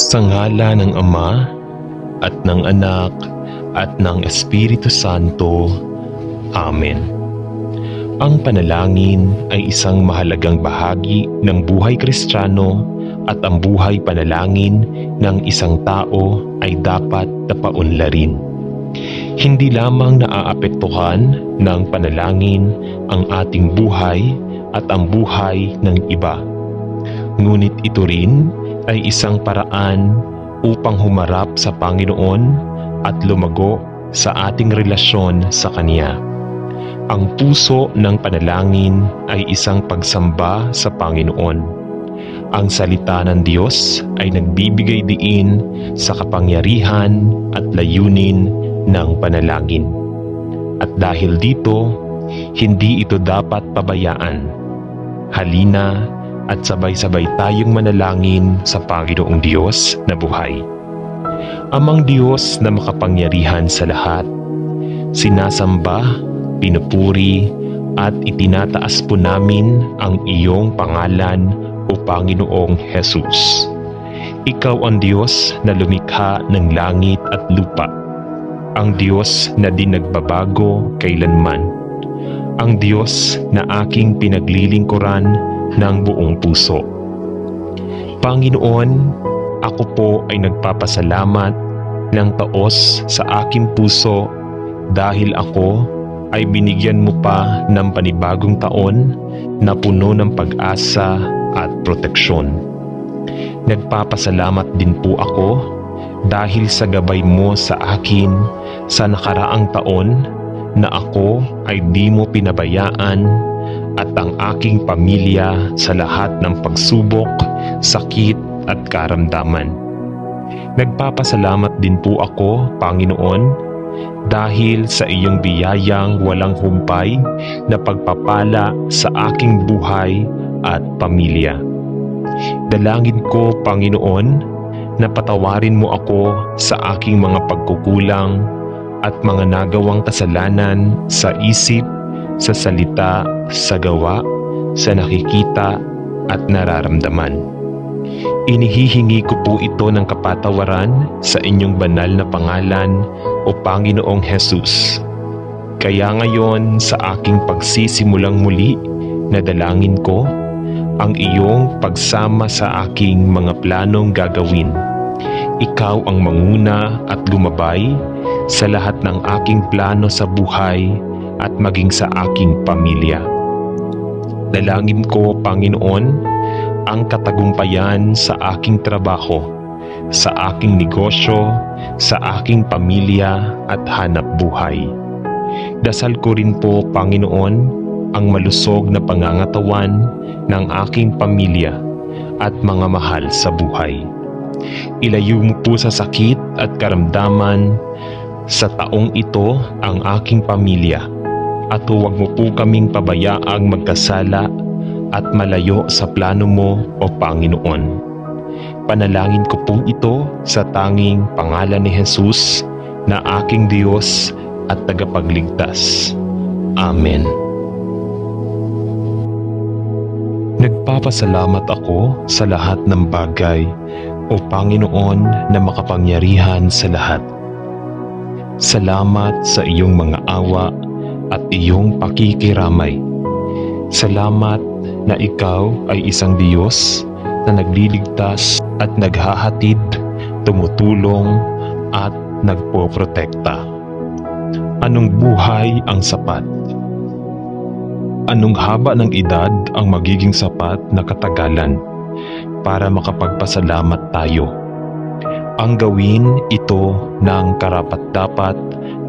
Sa ngala ng Ama, at ng Anak, at ng Espiritu Santo. Amen. Ang panalangin ay isang mahalagang bahagi ng buhay Kristiyano at ang buhay panalangin ng isang tao ay dapat na paunlarin. Hindi lamang naaapektuhan ng panalangin ang ating buhay at ang buhay ng iba. Ngunit ito rin ay isang paraan upang humarap sa Panginoon at lumago sa ating relasyon sa Kanya. Ang puso ng panalangin ay isang pagsamba sa Panginoon. Ang salita ng Diyos ay nagbibigay diin sa kapangyarihan at layunin ng panalangin. At dahil dito, hindi ito dapat pabayaan. Halina at sabay-sabay tayong manalangin sa Panginoong Diyos na buhay. Amang Diyos na makapangyarihan sa lahat, sinasamba, pinupuri at itinataas po namin ang iyong pangalan o Panginoong Jesus. Ikaw ang Diyos na lumikha ng langit at lupa, ang Diyos na di nagbabago kailanman, ang Diyos na aking pinaglilingkuran ng buong puso. Panginoon, ako po ay nagpapasalamat ng taos sa aking puso dahil ako ay binigyan mo pa ng panibagong taon na puno ng pag-asa at proteksyon. Nagpapasalamat din po ako dahil sa gabay mo sa akin sa nakaraang taon na ako ay di mo pinabayaan at ang aking pamilya sa lahat ng pagsubok, sakit at karamdaman. Nagpapasalamat din po ako, Panginoon, dahil sa iyong biyayang walang humpay na pagpapala sa aking buhay at pamilya. Dalangin ko, Panginoon, na patawarin mo ako sa aking mga pagkukulang at mga nagawang kasalanan sa isip, sa salita, sa gawa, sa nakikita at nararamdaman. Inihihingi ko po ito ng kapatawaran sa inyong banal na pangalan o Panginoong Jesus. Kaya ngayon sa aking pagsisimulang muli, nadalangin ko ang iyong pagsama sa aking mga planong gagawin. Ikaw ang manguna at lumabay sa lahat ng aking plano sa buhay at maging sa aking pamilya. Dalangin ko, Panginoon, ang katagumpayan sa aking trabaho, sa aking negosyo, sa aking pamilya at hanap buhay. Dasal ko rin po, Panginoon, ang malusog na pangangatawan ng aking pamilya at mga mahal sa buhay. Ilayo mo po sa sakit at karamdaman sa taong ito ang aking pamilya at huwag mo po kaming pabayaang magkasala at malayo sa plano mo o Panginoon. Panalangin ko po ito sa tanging pangalan ni Jesus na aking Diyos at tagapagligtas. Amen. Nagpapasalamat ako sa lahat ng bagay o Panginoon na makapangyarihan sa lahat. Salamat sa iyong mga awa at iyong pakikiramay. Salamat na ikaw ay isang Diyos na nagliligtas at naghahatid, tumutulong at nagpoprotekta. Anong buhay ang sapat? Anong haba ng edad ang magiging sapat na katagalan para makapagpasalamat tayo? Ang gawin ito ng karapat-dapat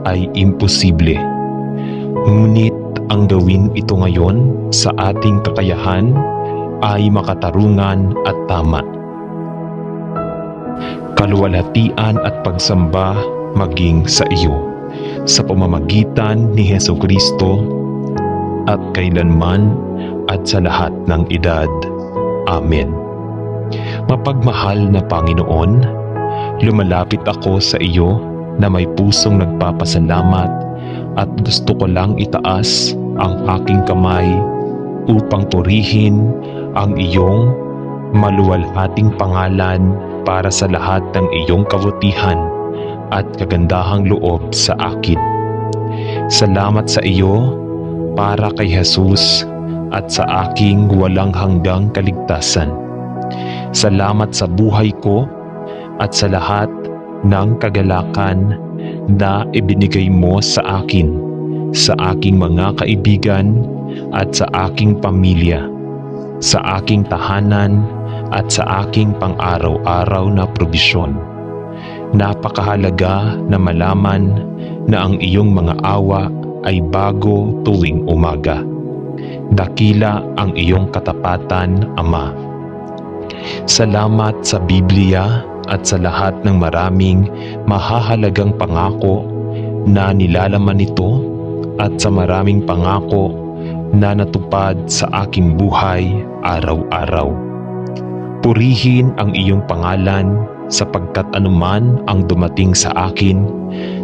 ay imposible. Ngunit ang gawin ito ngayon sa ating kakayahan ay makatarungan at tama. Kaluwalhatian at pagsamba maging sa iyo sa pamamagitan ni Hesukristo at kailanman at sa lahat ng edad. Amen. Mapagmahal na Panginoon, lumalapit ako sa iyo na may pusong nagpapasalamat at gusto ko lang itaas ang aking kamay upang purihin ang iyong maluwalhating pangalan, para sa lahat ng iyong kabutihan at kagandahang loob sa akin. Salamat sa iyo para kay Jesus at sa aking walang hanggang kaligtasan. Salamat sa buhay ko at sa lahat ng kagalakan na ibinigay mo sa akin, sa aking mga kaibigan at sa aking pamilya, sa aking tahanan at sa aking pang-araw-araw na probisyon. Napakahalaga na malaman na ang iyong mga awa ay bago tuwing umaga. Dakila ang iyong katapatan, Ama. Salamat sa Biblia at sa lahat ng maraming mahahalagang pangako na nilalaman nito at sa maraming pangako na natupad sa aking buhay araw-araw. Purihin ang iyong pangalan sapagkat anuman ang dumating sa akin,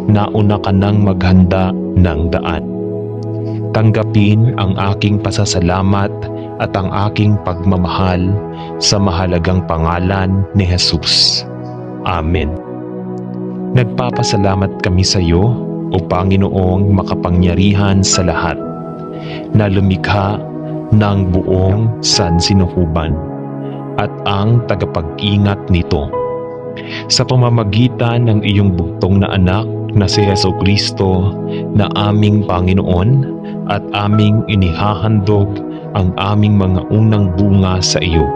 nauna ka nang maghanda ng daan. Tanggapin ang aking pasasalamat at ang aking pagmamahal sa mahalagang pangalan ni Jesus. Amen. Nagpapasalamat kami sa iyo, O Panginoong makapangyarihan sa lahat, na lumikha ng buong sansinuhuban at ang tagapag-ingat nito. Sa pamamagitan ng iyong bugtong na anak na si Jesucristo na aming Panginoon at aming inihahandog ang aming mga unang bunga sa iyo.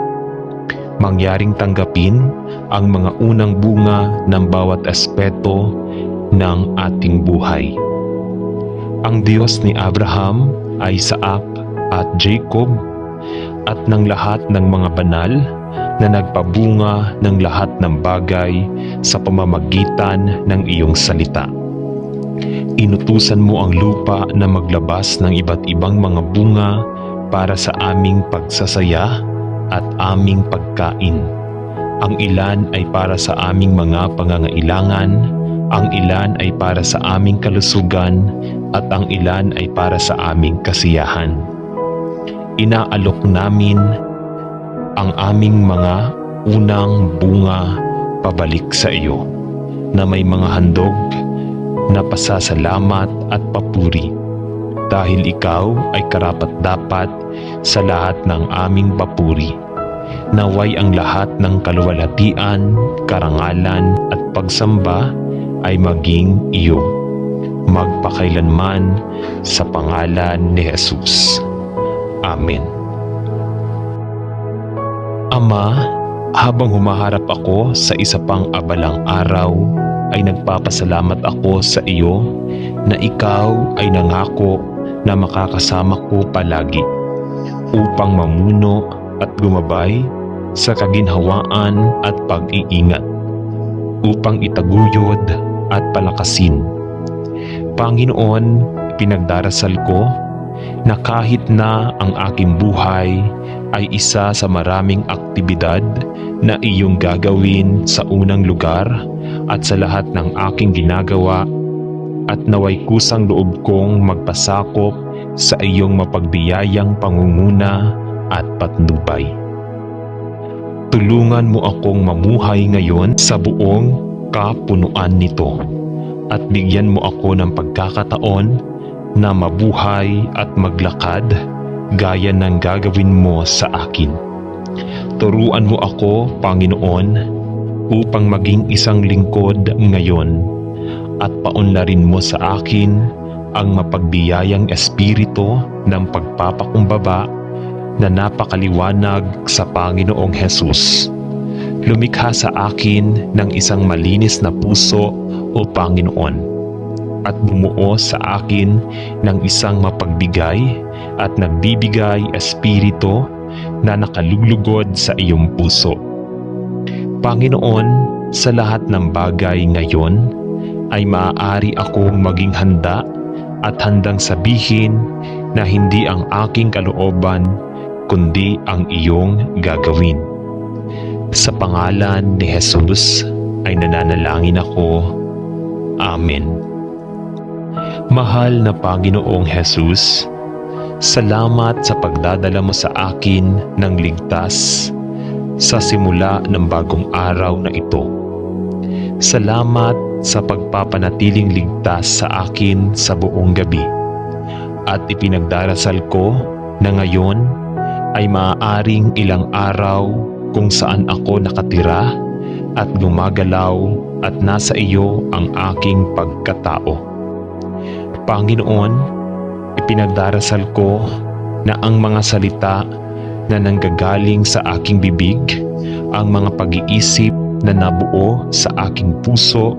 Mangyaring tanggapin ang mga unang bunga ng bawat aspeto ng ating buhay. Ang Diyos ni Abraham, Isaac at Jacob at ng lahat ng mga banal na nagpabunga ng lahat ng bagay sa pamamagitan ng iyong salita. Inutusan mo ang lupa na maglabas ng iba't ibang mga bunga para sa aming pagsasaya at aming pagkain. Ang ilan ay para sa aming mga pangangailangan, ang ilan ay para sa aming kalusugan, at ang ilan ay para sa aming kasiyahan. Inaalok namin ang aming mga unang bunga pabalik sa iyo, na may mga handog na pasasalamat at papuri, dahil ikaw ay karapat-dapat sa lahat ng aming papuri. Naway ang lahat ng kaluwalhatian, karangalan at pagsamba ay maging iyo, magpakailanman sa pangalan ni Jesus. Amen. Ama, habang humaharap ako sa isa pang abalang araw, ay nagpapasalamat ako sa iyo na ikaw ay nangako na makakasama ko palagi upang mamuno at gumabay sa kaginhawaan at pag-iingat, upang itaguyod at palakasin. Panginoon, pinagdarasal ko na kahit na ang aking buhay ay isa sa maraming aktibidad na iyong gagawin sa unang lugar at sa lahat ng aking ginagawa, at naway kusang loob kong magpasakop sa iyong mapagbiyayang pangunguna at patnubay. Tulungan mo akong mamuhay ngayon sa buong kapunuan nito, at bigyan mo ako ng pagkakataon na mabuhay at maglakad gaya ng gagawin mo sa akin. Turuan mo ako, Panginoon, upang maging isang lingkod ngayon, at paunlarin mo sa akin ang mapagbiyayang espiritu ng pagpapakumbaba na napakaliwanag sa Panginoong Jesus. Lumikha sa akin ng isang malinis na puso, O Panginoon, at bumuo sa akin ng isang mapagbigay at nagbibigay espiritu na nakaluglugod sa iyong puso. Panginoon, sa lahat ng bagay ngayon ay maaari akong maging handa at handang sabihin na hindi ang aking kalooban kundi ang iyong gagawin. Sa pangalan ni Jesus ay nananalangin ako. Amen. Mahal na Panginoong Jesus, salamat sa pagdadala mo sa akin ng ligtas, sa simula ng bagong araw na ito. Salamat sa pagpapanatiling ligtas sa akin sa buong gabi. At ipinagdarasal ko na ngayon ay maaaring ilang araw kung saan ako nakatira at gumagalaw at nasa iyo ang aking pagkatao. Panginoon, ipinagdarasal ko na ang mga salita na nanggagaling sa aking bibig, ang mga pag-iisip na nabuo sa aking puso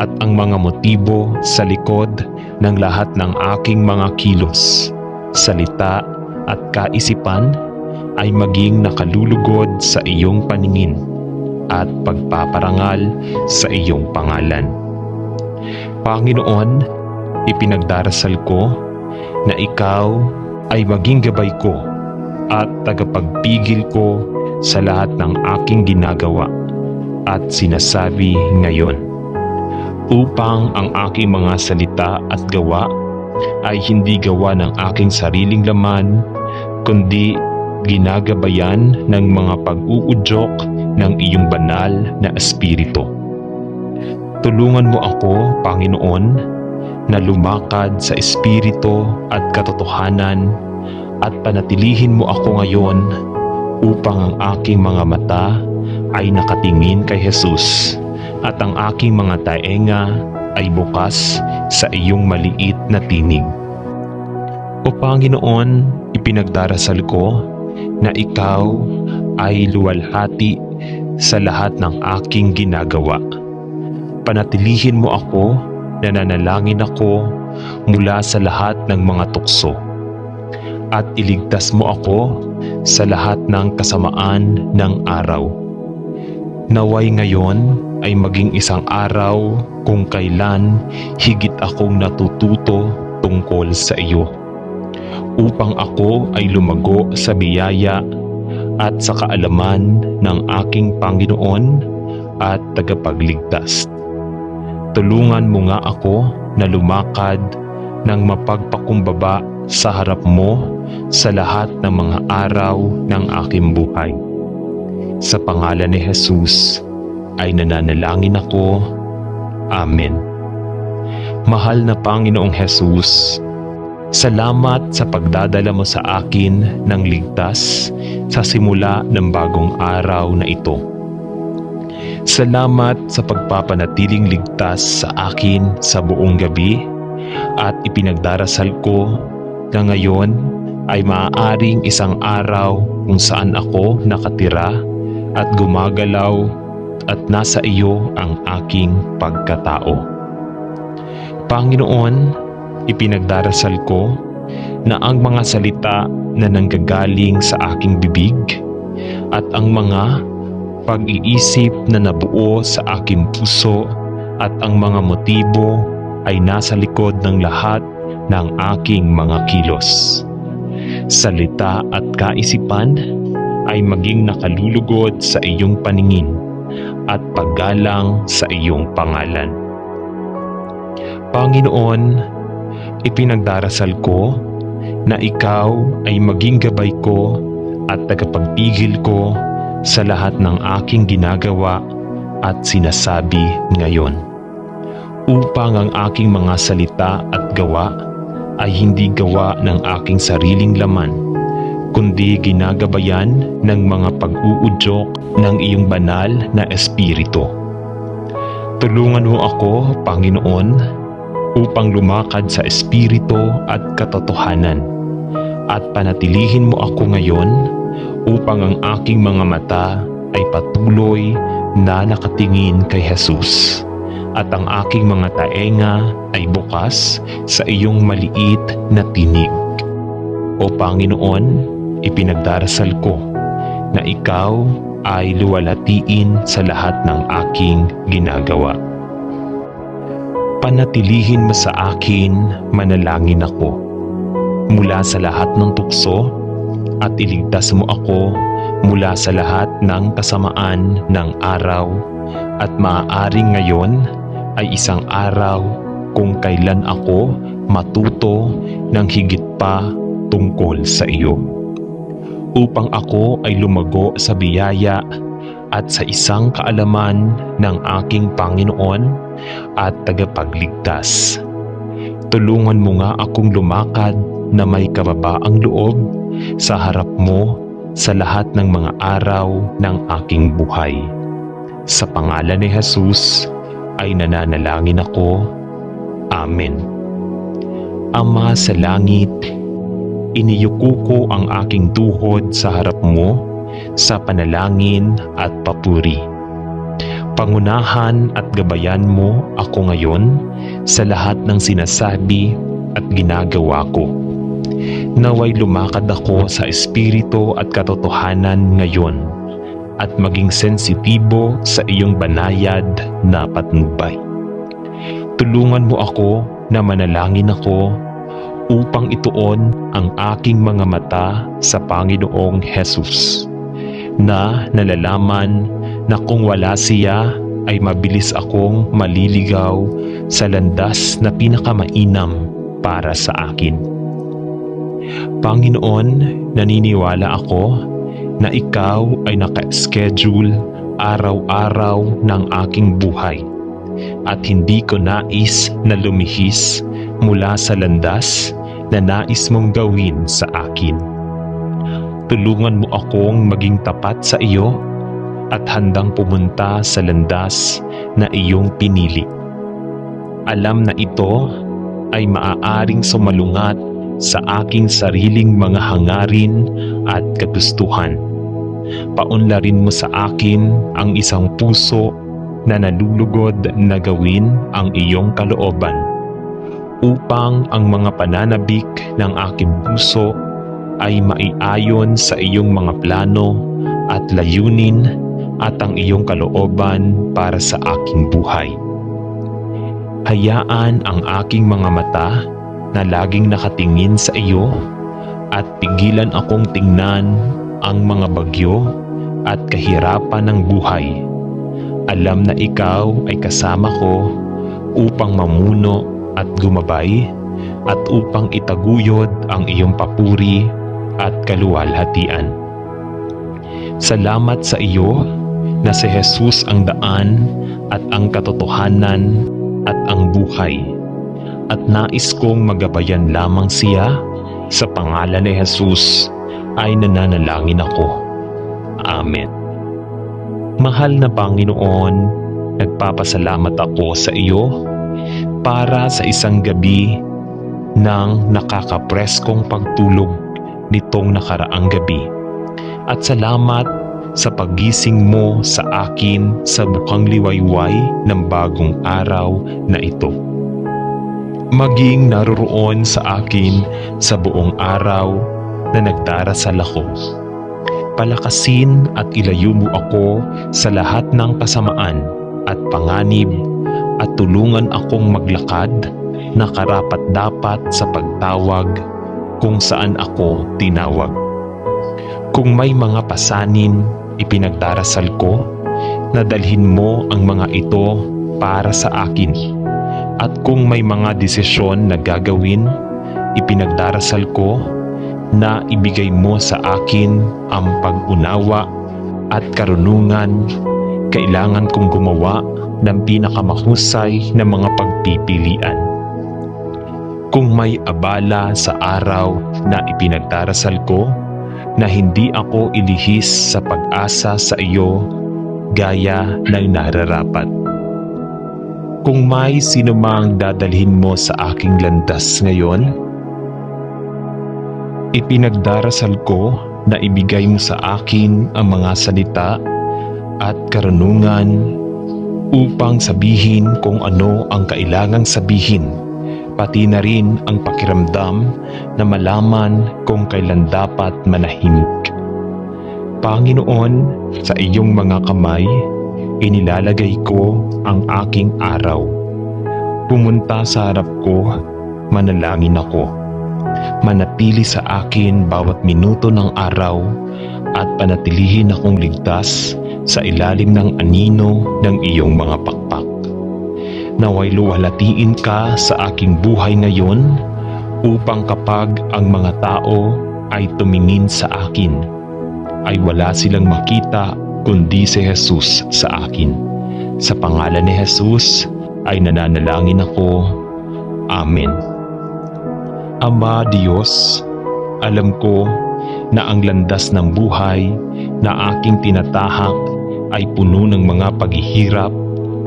at ang mga motibo sa likod ng lahat ng aking mga kilos, salita at kaisipan ay maging nakalulugod sa iyong paningin at pagpaparangal sa iyong pangalan. Panginoon, ipinagdarasal ko na ikaw ay maging gabay ko at tagapagpigil ko sa lahat ng aking ginagawa at sinasabi ngayon, upang ang aking mga salita at gawa ay hindi gawa ng aking sariling laman, kundi ginagabayan ng mga pag-uudyok ng iyong banal na espiritu. Tulungan mo ako, Panginoon, na lumakad sa espiritu at katotohanan at panatilihin mo ako ngayon upang ang aking mga mata ay nakatingin kay Jesus at ang aking mga taenga ay bukas sa iyong maliit na tinig. O Panginoon, ipinagdarasal ko na ikaw ay luwalhati sa lahat ng aking ginagawa. Panatilihin mo ako na nanalangin ako mula sa lahat ng mga tukso at iligtas mo ako sa lahat ng kasamaan ng araw. Naway ngayon ay maging isang araw kung kailan higit akong natututo tungkol sa iyo, upang ako ay lumago sa biyaya at sa kaalaman ng aking Panginoon at tagapagligtas. Tulungan mo nga ako na lumakad ng mapagpakumbaba sa harap mo sa lahat ng mga araw ng aking buhay. Sa pangalan ni Jesus ay nananalangin ako. Amen. Mahal na Panginoong Jesus, salamat sa pagdadala mo sa akin ng ligtas sa simula ng bagong araw na ito. Salamat sa pagpapanatiling ligtas sa akin sa buong gabi at ipinagdarasal ko na ngayon ay maaaring isang araw kung saan ako nakatira at gumagalaw at nasa iyo ang aking pagkatao. Panginoon, ipinagdarasal ko na ang mga salita na nanggagaling sa aking bibig at ang mga pag-iisip na nabuo sa aking puso at ang mga motibo ay nasa likod ng lahat ng aking mga kilos, salita at kaisipan ay maging nakalulugod sa iyong paningin at paggalang sa iyong pangalan. Panginoon, ipinagdarasal ko na ikaw ay maging gabay ko at tagapagpigil ko sa lahat ng aking ginagawa at sinasabi ngayon, upang ang aking mga salita at gawa ay hindi gawa ng aking sariling laman, kundi ginagabayan ng mga pag-uudyok ng iyong banal na espiritu. Tulungan mo ako, Panginoon, upang lumakad sa espiritu at katotohanan, at panatilihin mo ako ngayon upang ang aking mga mata ay patuloy na nakatingin kay Jesus at ang aking mga taenga ay bukas sa iyong maliit na tinig. O Panginoon, ipinagdarasal ko na ikaw ay luwalhatiin sa lahat ng aking ginagawa. Panatilihin mo sa akin, manalangin ako mula sa lahat ng tukso at iligtas mo ako mula sa lahat ng kasamaan ng araw at maaaring ngayon ay isang araw kung kailan ako matuto ng higit pa tungkol sa iyo. upang ako ay lumago sa biyaya at sa isang kaalaman ng aking Panginoon at tagapagligtas. Tulungan mo nga akong lumakad na may kababaang loob sa harap mo sa lahat ng mga araw ng aking buhay. Sa pangalan ni Jesus ay nananalangin ako. Amen. Ama sa langit, iniyuko ko ang aking tuhod sa harap mo sa panalangin at papuri. Pangunahan at gabayan mo ako ngayon sa lahat ng sinasabi at ginagawa ko. Naway lumakad ako sa espiritu at katotohanan ngayon at maging sensitibo sa iyong banayad na patnubay. Tulungan mo ako na manalangin ako upang ituon ang aking mga mata sa Panginoong Jesus, na nalalaman na kung wala siya ay mabilis akong maliligaw sa landas na pinakamainam para sa akin. Panginoon, naniniwala ako na ikaw ay naka-schedule araw-araw ng aking buhay at hindi ko nais na lumihis mula sa landas na nais mong gawin sa akin. Tulungan mo akong maging tapat sa iyo at handang pumunta sa landas na iyong pinili. Alam na ito ay maaaring sumalungat sa aking sariling mga hangarin at kagustuhan. Paunlarin mo sa akin ang isang puso na nalulugod na gawin ang iyong kalooban, upang ang mga pananabik ng aking puso ay maiayon sa iyong mga plano at layunin at ang iyong kalooban para sa aking buhay. Hayaan ang aking mga mata na laging nakatingin sa iyo at pigilan akong tingnan ang mga bagyo at kahirapan ng buhay. Alam na ikaw ay kasama ko upang mamuno at gumabay at upang itaguyod ang iyong papuri at kaluwalhatian. Salamat sa iyo na si Jesus ang daan at ang katotohanan at ang buhay, at nais kong magabayan lamang siya. Sa pangalan ni Jesus ay nananalangin ako. Amen. Mahal na Panginoon, nagpapasalamat ako sa iyo para sa isang gabi ng nakakapreskong pagtulog nitong nakaraang gabi. At salamat sa paggising mo sa akin sa bukang liwayway ng bagong araw na ito. Maging naroroon sa akin sa buong araw na nagdarasal ako. Palakasin at ilayo mo ako sa lahat ng kasamaan at panganib at tulungan akong maglakad na karapat-dapat sa pagtawag kung saan ako tinawag. Kung may mga pasanin, ipinagdarasal ko na dalhin mo ang mga ito para sa akin. At kung may mga desisyon na gagawin, ipinagdarasal ko na ibigay mo sa akin ang pag-unawa at karunungan. Kailangan kong gumawa ng pinakamahusay na mga pagpipilian. Kung may abala sa araw na ipinagdarasal ko, na hindi ako ilihis sa pag-asa sa iyo gaya ng nararapat. Kung may sinumang dadalhin mo sa aking landas ngayon, ipinagdarasal ko na ibigay mo sa akin ang mga salita at karunungan upang sabihin kung ano ang kailangang sabihin, pati na rin ang pakiramdam na malaman kung kailan dapat manahimik. Panginoon, sa iyong mga kamay, inilalagay ko ang aking araw. Pumunta sa harap ko, manalangin ako. Manatili sa akin bawat minuto ng araw at panatilihin akong ligtas sa ilalim ng anino ng iyong mga pakpak. Naway luwalhatiin ka sa aking buhay ngayon upang kapag ang mga tao ay tumingin sa akin, ay wala silang makita kundi si Jesus sa akin. Sa pangalan ni Jesus ay nananalangin ako. Amen. Ama Diyos, alam ko na ang landas ng buhay na aking tinatahak ay puno ng mga paghihirap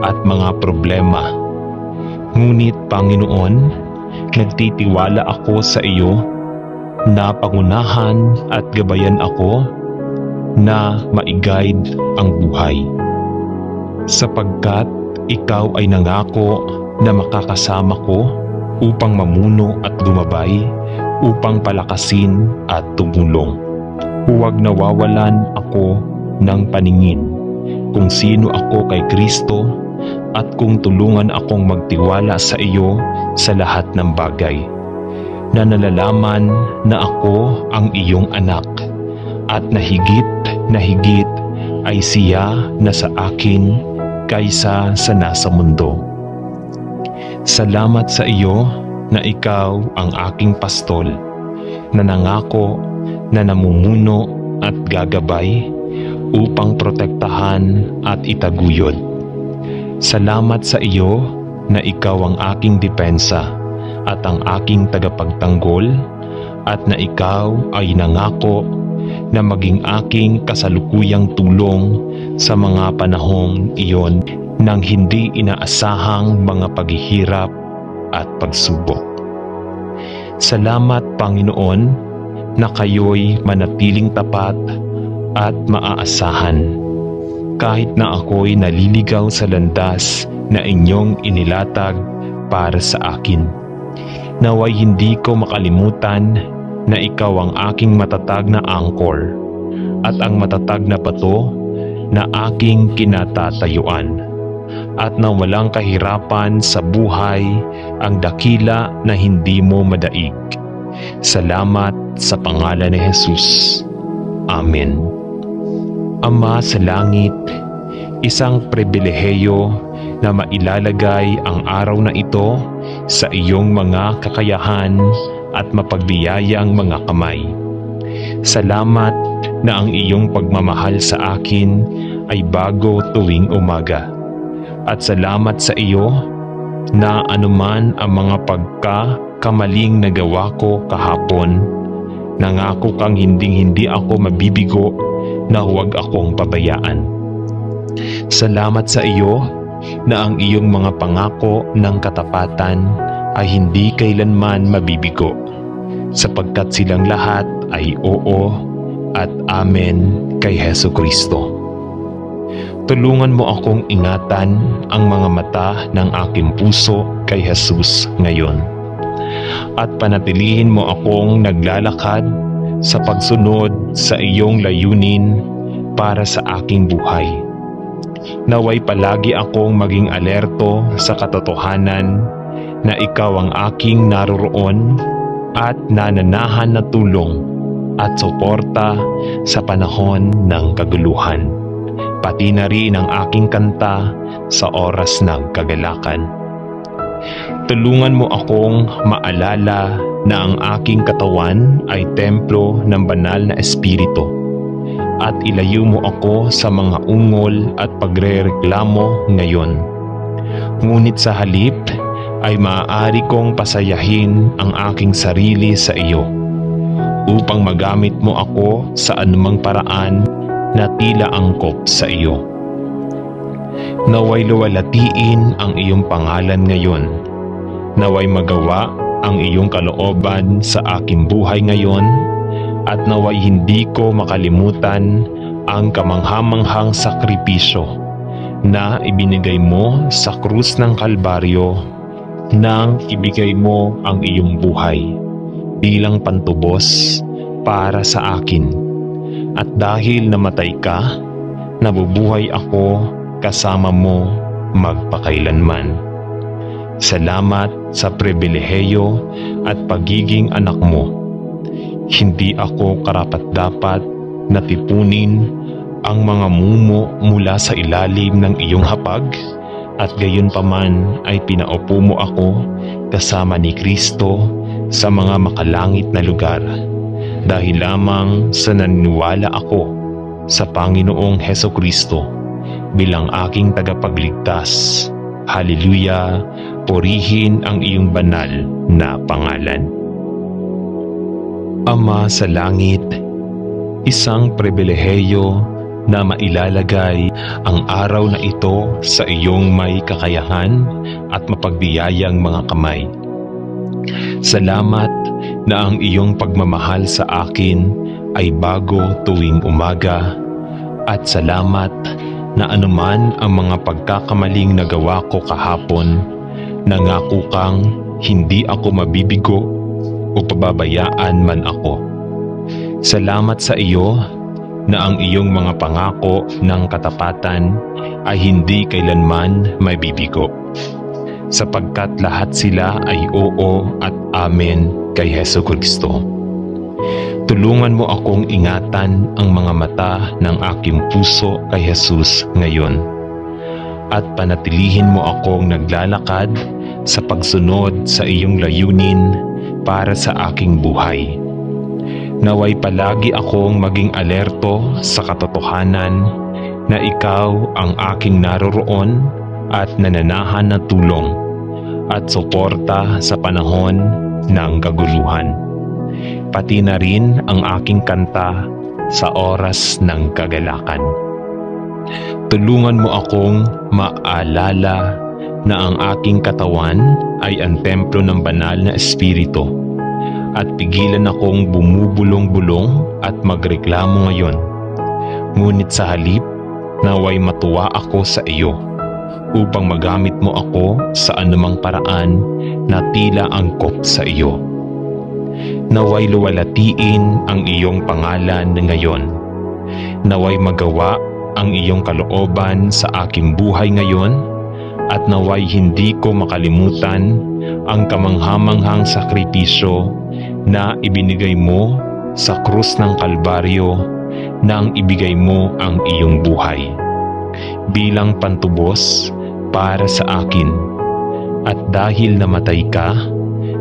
at mga problema. Ngunit Panginoon, nagtitiwala ako sa iyo na pangunahan at gabayan ako na ma-guide ang buhay. Sapagkat ikaw ay nangako na makakasama ko upang mamuno at gumabay, upang palakasin at tumulong. Huwag nawawalan ako ng paningin kung sino ako kay Kristo at kung tulungan akong magtiwala sa iyo sa lahat ng bagay. Na nalalaman na ako ang iyong anak at na higit ay siya na sa akin kaysa sa nasa mundo. Salamat sa iyo na ikaw ang aking pastol, na nangako na namumuno at gagabay upang protektahan at itaguyod. Salamat sa iyo na ikaw ang aking depensa at ang aking tagapagtanggol, at na ikaw ay nangako na maging aking kasalukuyang tulong sa mga panahong iyon ng hindi inaasahang mga paghihirap at pagsubok. Salamat Panginoon na kayo'y manatiling tapat at maaasahan kahit na ako'y naliligaw sa landas na inyong inilatag para sa akin. Naway hindi ko makalimutan na ikaw ang aking matatag na angkor at ang matatag na bato na aking kinatatayuan, at na walang kahirapan sa buhay ang dakila na hindi mo madaig. Salamat sa pangalan ni Jesus. Amen. Ama sa langit, isang pribilehiyo na mailalagay ang araw na ito sa iyong mga kakayahan at mapagbiyayang mga kamay. Salamat na ang iyong pagmamahal sa akin ay bago tuwing umaga. At salamat sa iyo na anuman ang mga pagkakamaling nagawa ko kahapon, nangako kang hindi ako mabibigo na huwag akong pabayaan. Salamat sa iyo na ang iyong mga pangako ng katapatan ay hindi kailanman mabibigo, sapagkat silang lahat ay oo at amen kay Hesu Kristo. Tulungan mo akong ingatan ang mga mata ng aking puso kay Jesus ngayon, at panatilihin mo akong naglalakad sa pagsunod sa iyong layunin para sa aking buhay. Naway palagi akong maging alerto sa katotohanan na ikaw ang aking naroroon at nananahan na tulong at suporta sa panahon ng kaguluhan, pati na rin ang aking kanta sa oras ng kagalakan. Tulungan mo akong maalala na ang aking katawan ay templo ng banal na Espiritu, at ilayo mo ako sa mga ungol at pagrereklamo ngayon. Ngunit sa halip ay maaari kong pasayahin ang aking sarili sa iyo, upang magamit mo ako sa anumang paraan na tila angkop sa iyo. Naway luwalatiin ang iyong pangalan ngayon. Naway magawa ang iyong kalooban sa aking buhay ngayon, at naway hindi ko makalimutan ang kamanghamanghang sakripisyo na ibinigay mo sa krus ng Kalbaryo nang ibigay mo ang iyong buhay bilang pantubos para sa akin. At dahil namatay ka, nabubuhay ako kasama mo magpakailanman. Salamat sa pribilehiyo at pagiging anak mo. Hindi ako karapat-dapat na tipunin ang mga mumo mula sa ilalim ng iyong hapag, at gayon paman ay pinaupo mo ako kasama ni Kristo sa mga makalangit na lugar. dahil lamang sa naniniwala ako sa Panginoong Hesukristo bilang aking tagapagligtas. Hallelujah! Purihin ang iyong banal na pangalan. Ama sa langit, isang pribilehiyo na mailalagay ang araw na ito sa iyong may kakayahan at mapagbiyayang mga kamay. Salamat na ang iyong pagmamahal sa akin ay bago tuwing umaga, at salamat na anuman ang mga pagkakamaling nagawa ko kahapon, nangako kang hindi ako mabibigo o pababayaan man ako. Salamat sa iyo na ang iyong mga pangako ng katapatan ay hindi kailanman mabibigo, sapagkat lahat sila ay oo at amen kay Hesukristo. Tulungan mo akong ingatan ang mga mata ng aking puso kay Jesus ngayon, at panatilihin mo akong naglalakad sa pagsunod sa iyong layunin para sa aking buhay. Naway palagi akong maging alerto sa katotohanan na ikaw ang aking naroroon at nananahan ng tulong at suporta sa panahon ng kaguluhan. Pati na rin ang aking kanta sa oras ng kagalakan. Tulungan mo akong maalala na ang aking katawan ay ang templo ng banal na Espiritu, at pigilan akong bumubulong-bulong at magreklamo ngayon. Ngunit sa halip, naway matuwa ako sa iyo upang magamit mo ako sa anumang paraan na tila angkop sa iyo. Naway luwalatiin ang iyong pangalan ngayon. Naway magawa ang iyong kalooban sa aking buhay ngayon, at naway hindi ko makalimutan ang kamanghamanghang sakripisyo na ibinigay mo sa krus ng Kalbaryo nang ibigay mo ang iyong buhay bilang pantubos para sa akin. At dahil namatay ka,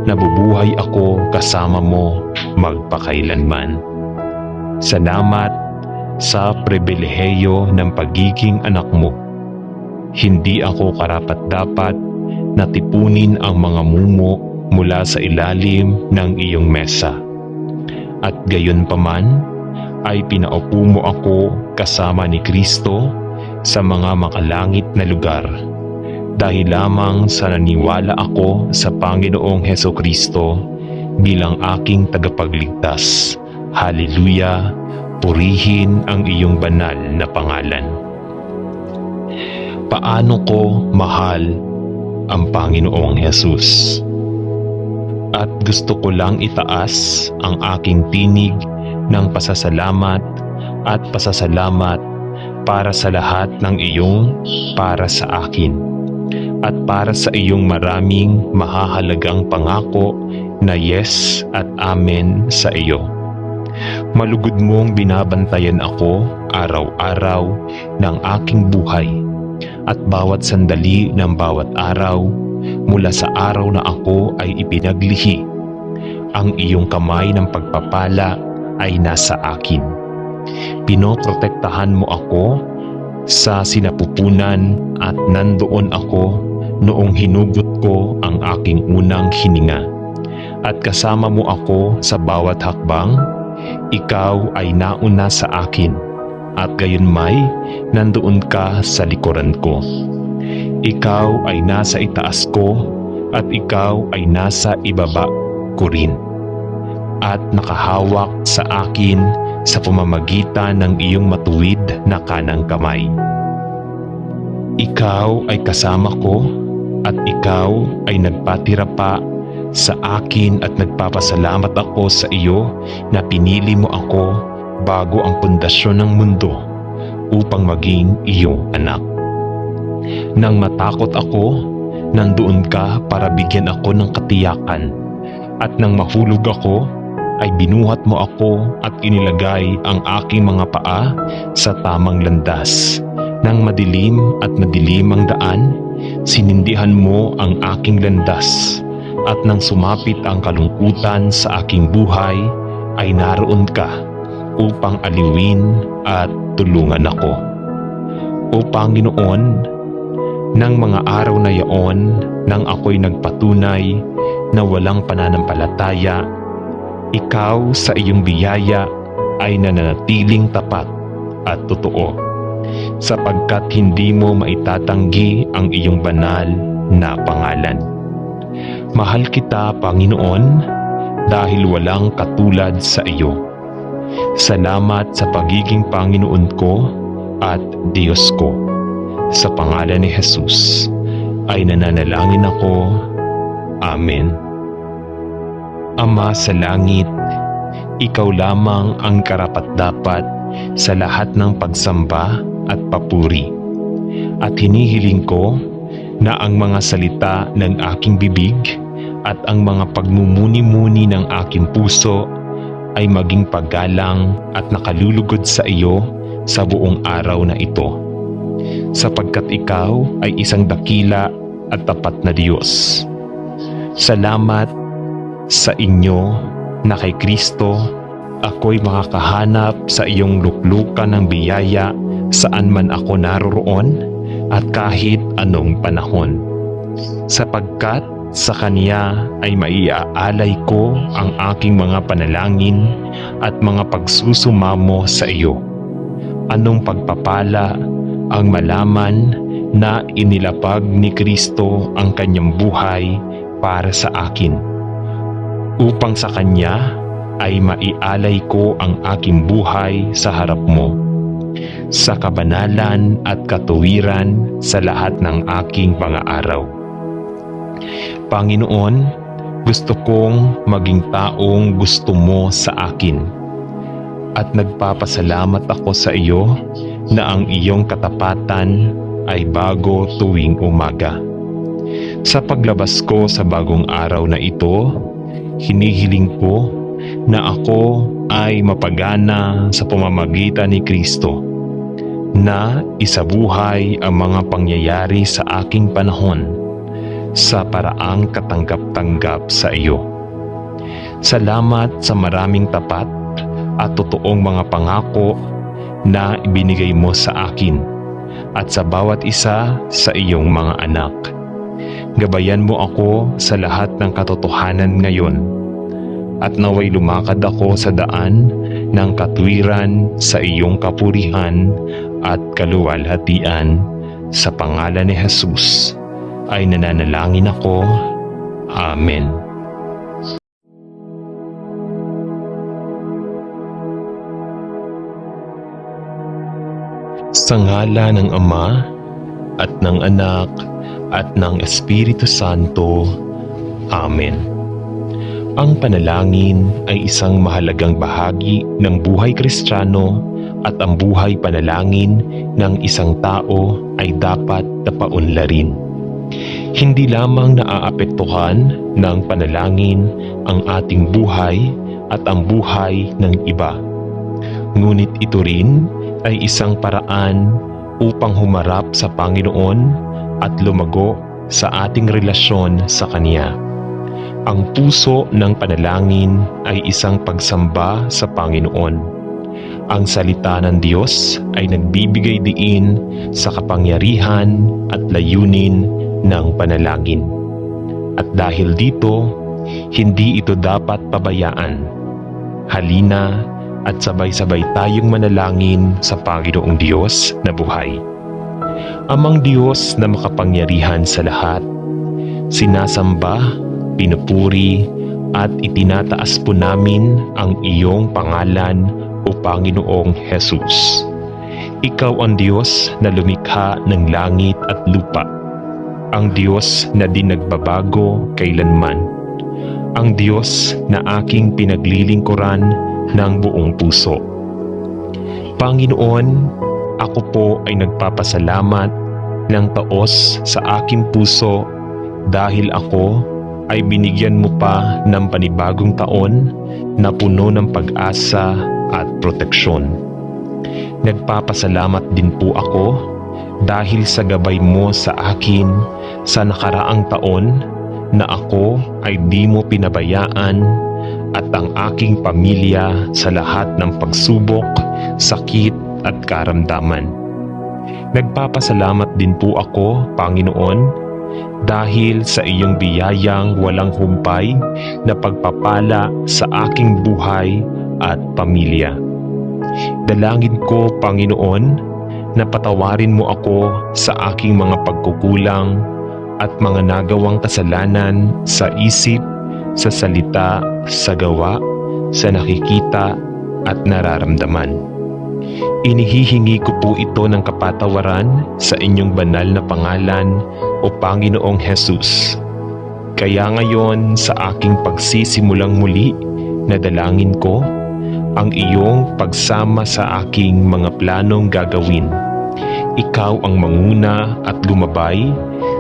nabubuhay ako kasama mo magpakailanman. Salamat sa pribilehiyo ng pagiging anak mo. Hindi ako karapat-dapat na tipunin ang mga mumo mula sa ilalim ng iyong mesa. At gayon paman ay pinaupo mo ako kasama ni Kristo sa mga makalangit na lugar, dahil lamang sa naniwala ako sa Panginoong Hesukristo bilang aking tagapagligtas. Hallelujah! Purihin ang iyong banal na pangalan. Paano ko mahal ang Panginoong Jesus? At gusto ko lang itaas ang aking tinig ng pasasalamat at pasasalamat para sa lahat ng iyong para sa akin, at para sa iyong maraming mahahalagang pangako na yes at amen sa iyo. Malugod mong binabantayan ako araw-araw ng aking buhay, at bawat sandali ng bawat araw mula sa araw na ako ay ipinaglihi. Ang iyong kamay ng pagpapala ay nasa akin. Pinoprotektahan mo ako sa sinapupunan, at nandoon ako noong hinugot ko ang aking unang hininga. At kasama mo ako sa bawat hakbang. Ikaw ay nauna sa akin, at gayunmay nandoon ka sa likuran ko. Ikaw ay nasa itaas ko, at ikaw ay nasa ibaba ko rin, at nakahawak sa akin sa pamamagitan ng iyong matuwid na kanang kamay. Ikaw ay kasama ko, at ikaw ay nagpatira pa sa akin, at nagpapasalamat ako sa iyo na pinili mo ako bago ang pundasyon ng mundo upang maging iyong anak. Nang matakot ako, nandoon ka para bigyan ako ng katiyakan, at nang mahulog ako, ay binuhat mo ako at inilagay ang aking mga paa sa tamang landas. Nang madilim at madilim ang daan, sinindihan mo ang aking landas, at nang sumapit ang kalungkutan sa aking buhay, ay naroon ka upang aliwin at tulungan ako. O Panginoon, ng mga araw na yaon nang ako'y nagpatunay na walang pananampalataya, ikaw sa iyong biyaya ay nananatiling tapat at totoo, sapagkat hindi mo maitatanggi ang iyong banal na pangalan. Mahal kita, Panginoon, dahil walang katulad sa iyo. Salamat sa pagiging Panginoon ko at Diyos ko. Sa pangalan ni Jesus ay nananalangin ako. Amen. Ama sa langit, ikaw lamang ang karapat-dapat sa lahat ng pagsamba at papuri. At hinihiling ko na ang mga salita ng aking bibig at ang mga pagmumuni-muni ng aking puso ay maging paggalang at nakalulugod sa iyo sa buong araw na ito. Sapagkat ikaw ay isang dakila at tapat na Diyos. Salamat sa inyo na kay Kristo ako'y makakahanap sa iyong luklukan ng biyaya saan man ako naroroon at kahit anong panahon. Sapagkat sa Kanya ay maiaalay ko ang aking mga panalangin at mga pagsusumamo sa iyo. Anong pagpapala ang malaman na inilapag ni Kristo ang kanyang buhay para sa akin, upang sa Kanya ay maialay ko ang aking buhay sa harap mo, sa kabanalan at katuwiran sa lahat ng aking mga araw. Panginoon, gusto kong maging taong gusto mo sa akin, at nagpapasalamat ako sa iyo na ang iyong katapatan ay bago tuwing umaga. Sa paglabas ko sa bagong araw na ito, hinihiling ko na ako ay mapagana sa pamamagitan ni Kristo, na isabuhay ang mga pangyayari sa aking panahon sa paraang katanggap-tanggap sa iyo. Salamat sa maraming tapat at totoong mga pangako na ibinigay mo sa akin at sa bawat isa sa iyong mga anak. Gabayan mo ako sa lahat ng katotohanan ngayon, at naway lumakad ako sa daan ng katwiran sa iyong kapurihan at kaluwalhatian. Sa pangalan ni Jesus ay nananalangin ako. Amen. Sa ngala ng Ama at ng Anak at ng Espiritu Santo. Amen. Ang panalangin ay isang mahalagang bahagi ng buhay Kristiyano, at ang buhay panalangin ng isang tao ay dapat na paunlarin. Hindi lamang naaapektuhan ng panalangin ang ating buhay at ang buhay ng iba, ngunit ito rin ay isang paraan upang humarap sa Panginoon at lumago sa ating relasyon sa Kanya. Ang puso ng panalangin ay isang pagsamba sa Panginoon. Ang salita ng Diyos ay nagbibigay diin sa kapangyarihan at layunin ng panalangin. At dahil dito, hindi ito dapat pabayaan. Halina at sabay-sabay tayong manalangin sa Panginoong Diyos na buhay. Amang Diyos na makapangyarihan sa lahat, sinasamba, pinupuri at itinataas po namin ang iyong pangalan, o Panginoong Jesus. Ikaw ang Diyos na lumikha ng langit at lupa, ang Diyos na di nagbabago kailanman, ang Diyos na aking pinaglilingkuran ng buong puso. Panginoon, ako po ay nagpapasalamat ng taos sa aking puso dahil ako ay binigyan mo pa ng panibagong taon na puno ng pag-asa at proteksyon. Nagpapasalamat din po ako dahil sa gabay mo sa akin sa nakaraang taon na ako ay di mo pinabayaan at ang aking pamilya sa lahat ng pagsubok, sakit at karamdaman. Nagpapasalamat din po ako, Panginoon, dahil sa iyong biyayang walang humpay na pagpapala sa aking buhay at pamilya. Dalangin ko, Panginoon, na patawarin mo ako sa aking mga pagkukulang at mga nagawang kasalanan sa isip, sa salita, sa gawa, sa nakikita at nararamdaman. Inihihingi ko po ito ng kapatawaran sa inyong banal na pangalan, o Panginoong Jesus. Kaya ngayon sa aking pagsisimulang muli, nadalangin ko ang iyong pagsama sa aking mga planong gagawin. Ikaw ang manguna at lumabay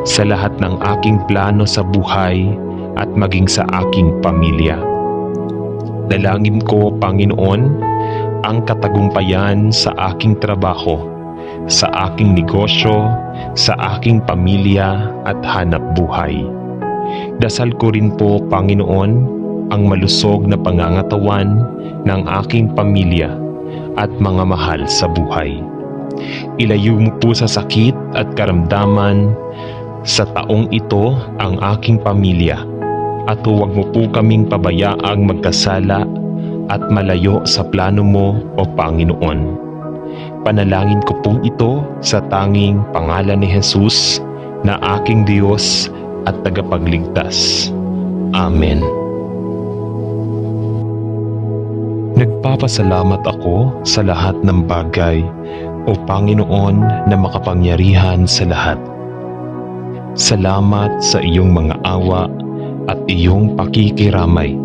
sa lahat ng aking plano sa buhay at maging sa aking pamilya. Dalangin ko, Panginoon, ang katagumpayan sa aking trabaho, sa aking negosyo, sa aking pamilya at hanap buhay. Dasal ko rin po, Panginoon, ang malusog na pangangatawan ng aking pamilya at mga mahal sa buhay. Ilayo mo po sa sakit at karamdaman sa taong ito ang aking pamilya, at huwag mo po kaming pabayaang magkasala at malayo sa plano mo, o Panginoon. Panalangin ko po ito sa tanging pangalan ni Jesus na aking Diyos at tagapagligtas. Amen. Nagpapasalamat ako sa lahat ng bagay, o Panginoon na makapangyarihan sa lahat. Salamat sa iyong mga awa at iyong pakikiramay.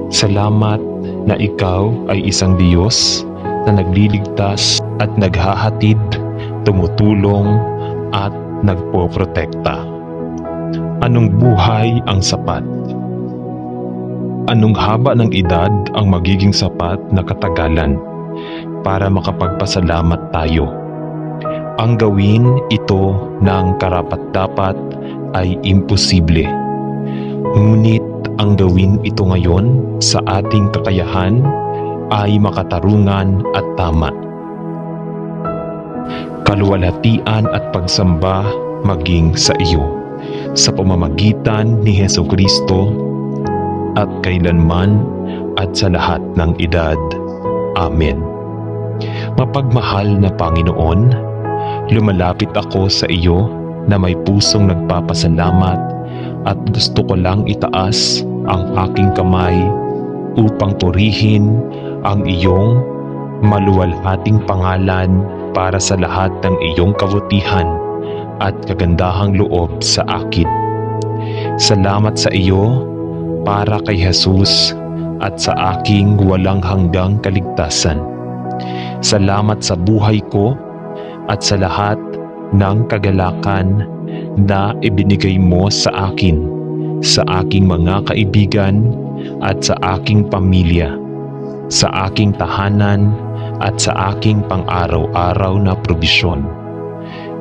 Salamat na ikaw ay isang Diyos na nagliligtas at naghahatid, tumutulong at nagpoprotekta. Anong buhay ang sapat? Anong haba ng edad ang magiging sapat na katagalan para makapagpasalamat tayo? Ang gawin ito ng karapat-dapat ay imposible. Ngunit ang gawin ito ngayon sa ating kakayahan ay makatarungan at tama. Kaluwalhatian at pagsamba maging sa iyo, sa pamamagitan ni Hesukristo at kailanman at sa lahat ng edad. Amen. Mapagmahal na Panginoon, lumalapit ako sa iyo na may pusong nagpapasalamat at gusto ko lang itaas ang aking kamay upang purihin ang iyong maluwalhating pangalan para sa lahat ng iyong kabutihan at kagandahang loob sa akin. Salamat sa iyo para kay Jesus at sa aking walang hanggang kaligtasan. Salamat sa buhay ko at sa lahat ng kagalakan na ibinigay mo sa akin, sa aking mga kaibigan at sa aking pamilya, sa aking tahanan at sa aking pang-araw-araw na probisyon.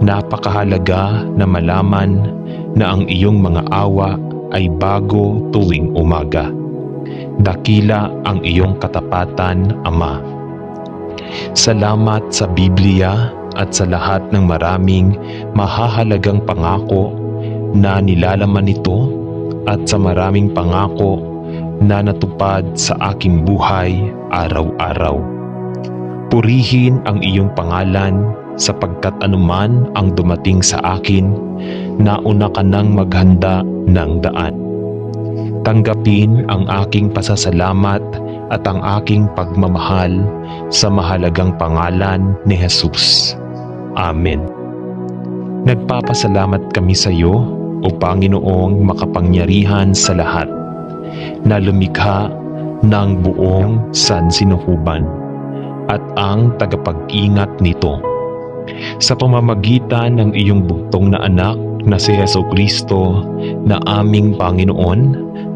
Napakahalaga na malaman na ang iyong mga awa ay bago tuwing umaga. Dakila ang iyong katapatan, Ama. Salamat sa Biblia at sa lahat ng maraming mahahalagang pangako na nilalaman nito at sa maraming pangako na natupad sa aking buhay araw-araw. Purihin ang iyong pangalan sapagkat anuman ang dumating sa akin, nauna ka nang maghanda ng daan. Tanggapin ang aking pasasalamat at ang aking pagmamahal sa mahalagang pangalan ni Jesus. Amen. Nagpapasalamat kami sa iyo, o Panginoong makapangyarihan sa lahat, na lumikha ng buong sansinuhuban at ang tagapag-ingat nito. Sa pamamagitan ng iyong bugtong na anak na si Hesukristo na aming Panginoon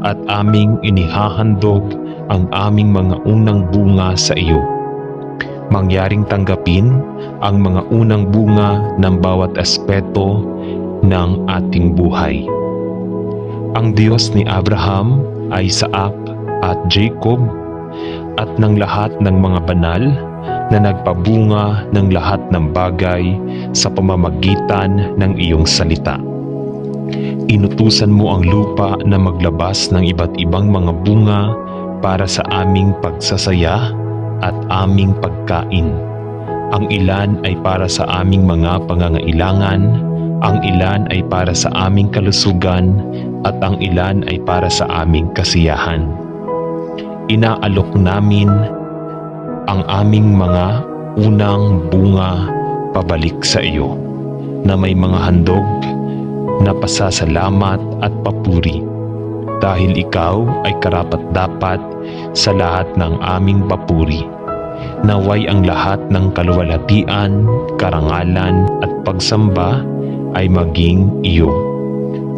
at aming inihahandog ang aming mga unang bunga sa iyo. Mangyaring tanggapin ang mga unang bunga ng bawat aspeto ng ating buhay. Ang Diyos ni Abraham, Isaac at Jacob at ng lahat ng mga banal na nagpabunga ng lahat ng bagay sa pamamagitan ng iyong salita. Inutusan mo ang lupa na maglabas ng iba't ibang mga bunga para sa aming pagsasaya at aming pagkain. Ang ilan ay para sa aming mga pangangailangan, ang ilan ay para sa aming kalusugan, at ang ilan ay para sa aming kasiyahan. Inaalok namin ang aming mga unang bunga pabalik sa iyo, na may mga handog na pasasalamat at papuri, dahil ikaw ay karapat-dapat sa lahat ng aming papuri. Naway ang lahat ng kaluwalhatian, karangalan at pagsamba ay maging iyo,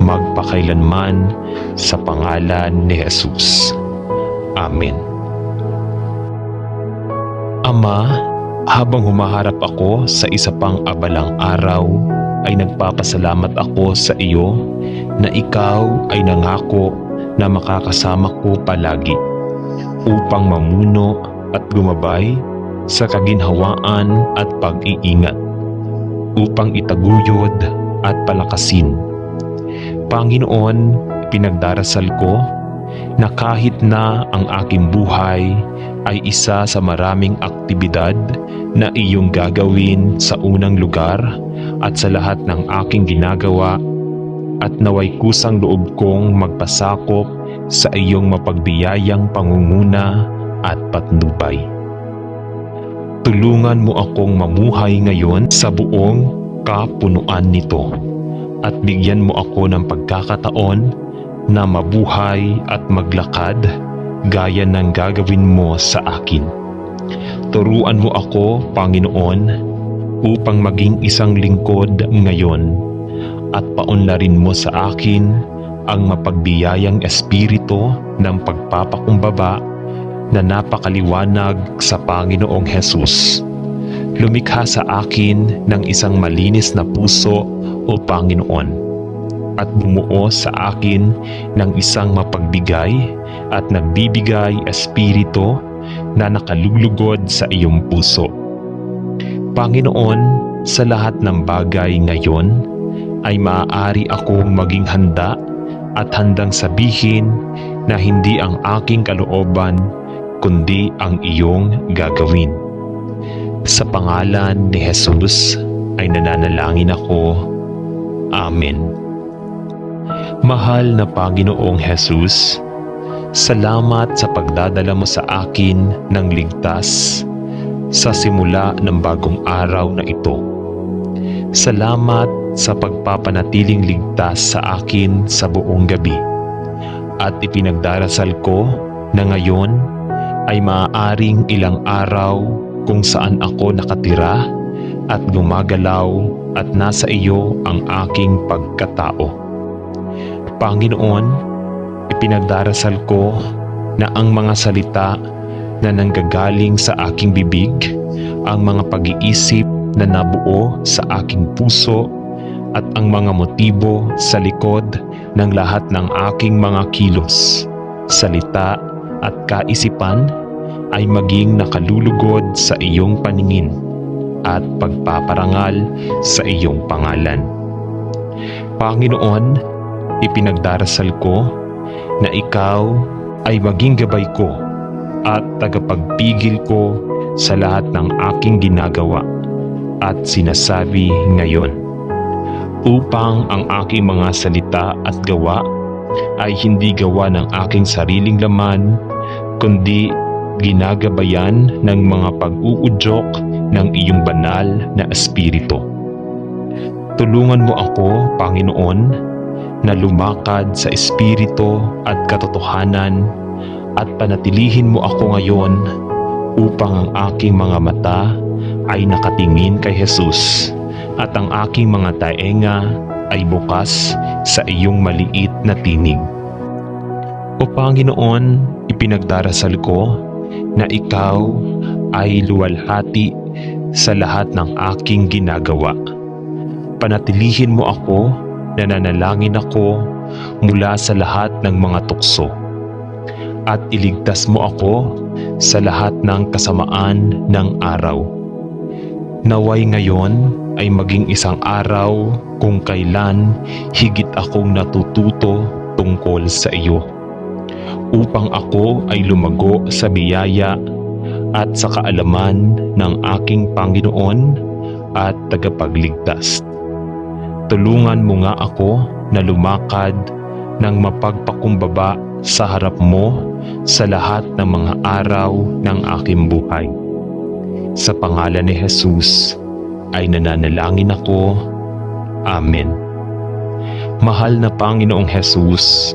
magpakailanman sa pangalan ni Jesus. Amen. Ama, habang humaharap ako sa isa pang abalang araw, ay nagpapasalamat ako sa iyo na ikaw ay nangako na makakasama ko palagi upang mamuno at gumabay sa kaginhawaan at pag-iingat, upang itaguyod at palakasin. Panginoon, pinagdarasal ko na kahit na ang aking buhay ay isa sa maraming aktibidad na iyong gagawin sa unang lugar at sa lahat ng aking ginagawa, at naway kusang loob kong magpasakop sa iyong mapagbiyayang pangunguna at patnubay. Tulungan mo akong mamuhay ngayon sa buong kapunuan nito, at bigyan mo ako ng pagkakataon na mabuhay at maglakad gaya ng gagawin mo sa akin. Turuan mo ako, Panginoon, upang maging isang lingkod ngayon, at paunlarin mo sa akin ang mapagbiyayang espiritu ng pagpapakumbaba na napakaliwanag sa Panginoong Jesus. Lumikha sa akin ng isang malinis na puso, O Panginoon, at bumuo sa akin ng isang mapagbigay at nagbibigay espiritu na nakalulugod sa iyong puso. Panginoon, sa lahat ng bagay ngayon ay maaari akong maging handa at handang sabihin na hindi ang aking kalooban kundi ang iyong gagawin. Sa pangalan ni Jesus ay nananalangin ako. Amen. Mahal na Panginoong Jesus, salamat sa pagdadala mo sa akin ng ligtas sa simula ng bagong araw na ito. Salamat sa pagpapanatiling ligtas sa akin sa buong gabi, at ipinagdarasal ko na ngayon ay maaaring ilang araw kung saan ako nakatira at gumagalaw at nasa iyo ang aking pagkatao. Panginoon, ipinagdarasal ko na ang mga salita na nanggagaling sa aking bibig, ang mga pag-iisip na nabuo sa aking puso, at ang mga motibo sa likod ng lahat ng aking mga kilos, salita at kaisipan ay maging nakalulugod sa iyong paningin at pagpaparangal sa iyong pangalan. Panginoon, ipinagdarasal ko na ikaw ay maging gabay ko at tagapagpigil ko sa lahat ng aking ginagawa at sinasabi ngayon, upang ang aking mga salita at gawa ay hindi gawa ng aking sariling laman, kundi ginagabayan ng mga pag-uudyok ng iyong banal na espiritu. Tulungan mo ako, Panginoon, na lumakad sa espiritu at katotohanan, at panatilihin mo ako ngayon upang ang aking mga mata ay nakatingin kay Jesus at ang aking mga taenga ay bukas sa iyong maliit na tinig. O Panginoon, ipinagdarasal ko na ikaw ay luwalhati sa lahat ng aking ginagawa. Panatilihin mo ako, nananalangin ako mula sa lahat ng mga tukso. at iligtas mo ako sa lahat ng kasamaan ng araw. Naway ngayon ay maging isang araw kung kailan higit akong natututo tungkol sa iyo, upang ako ay lumago sa biyaya at sa kaalaman ng aking Panginoon at tagapagligtas. Tulungan mo nga ako na lumakad ng mapagpakumbaba sa harap mo sa lahat ng mga araw ng aking buhay. Sa pangalan ni Jesus ay nananalangin ako. Amen. Mahal na Panginoong Jesus,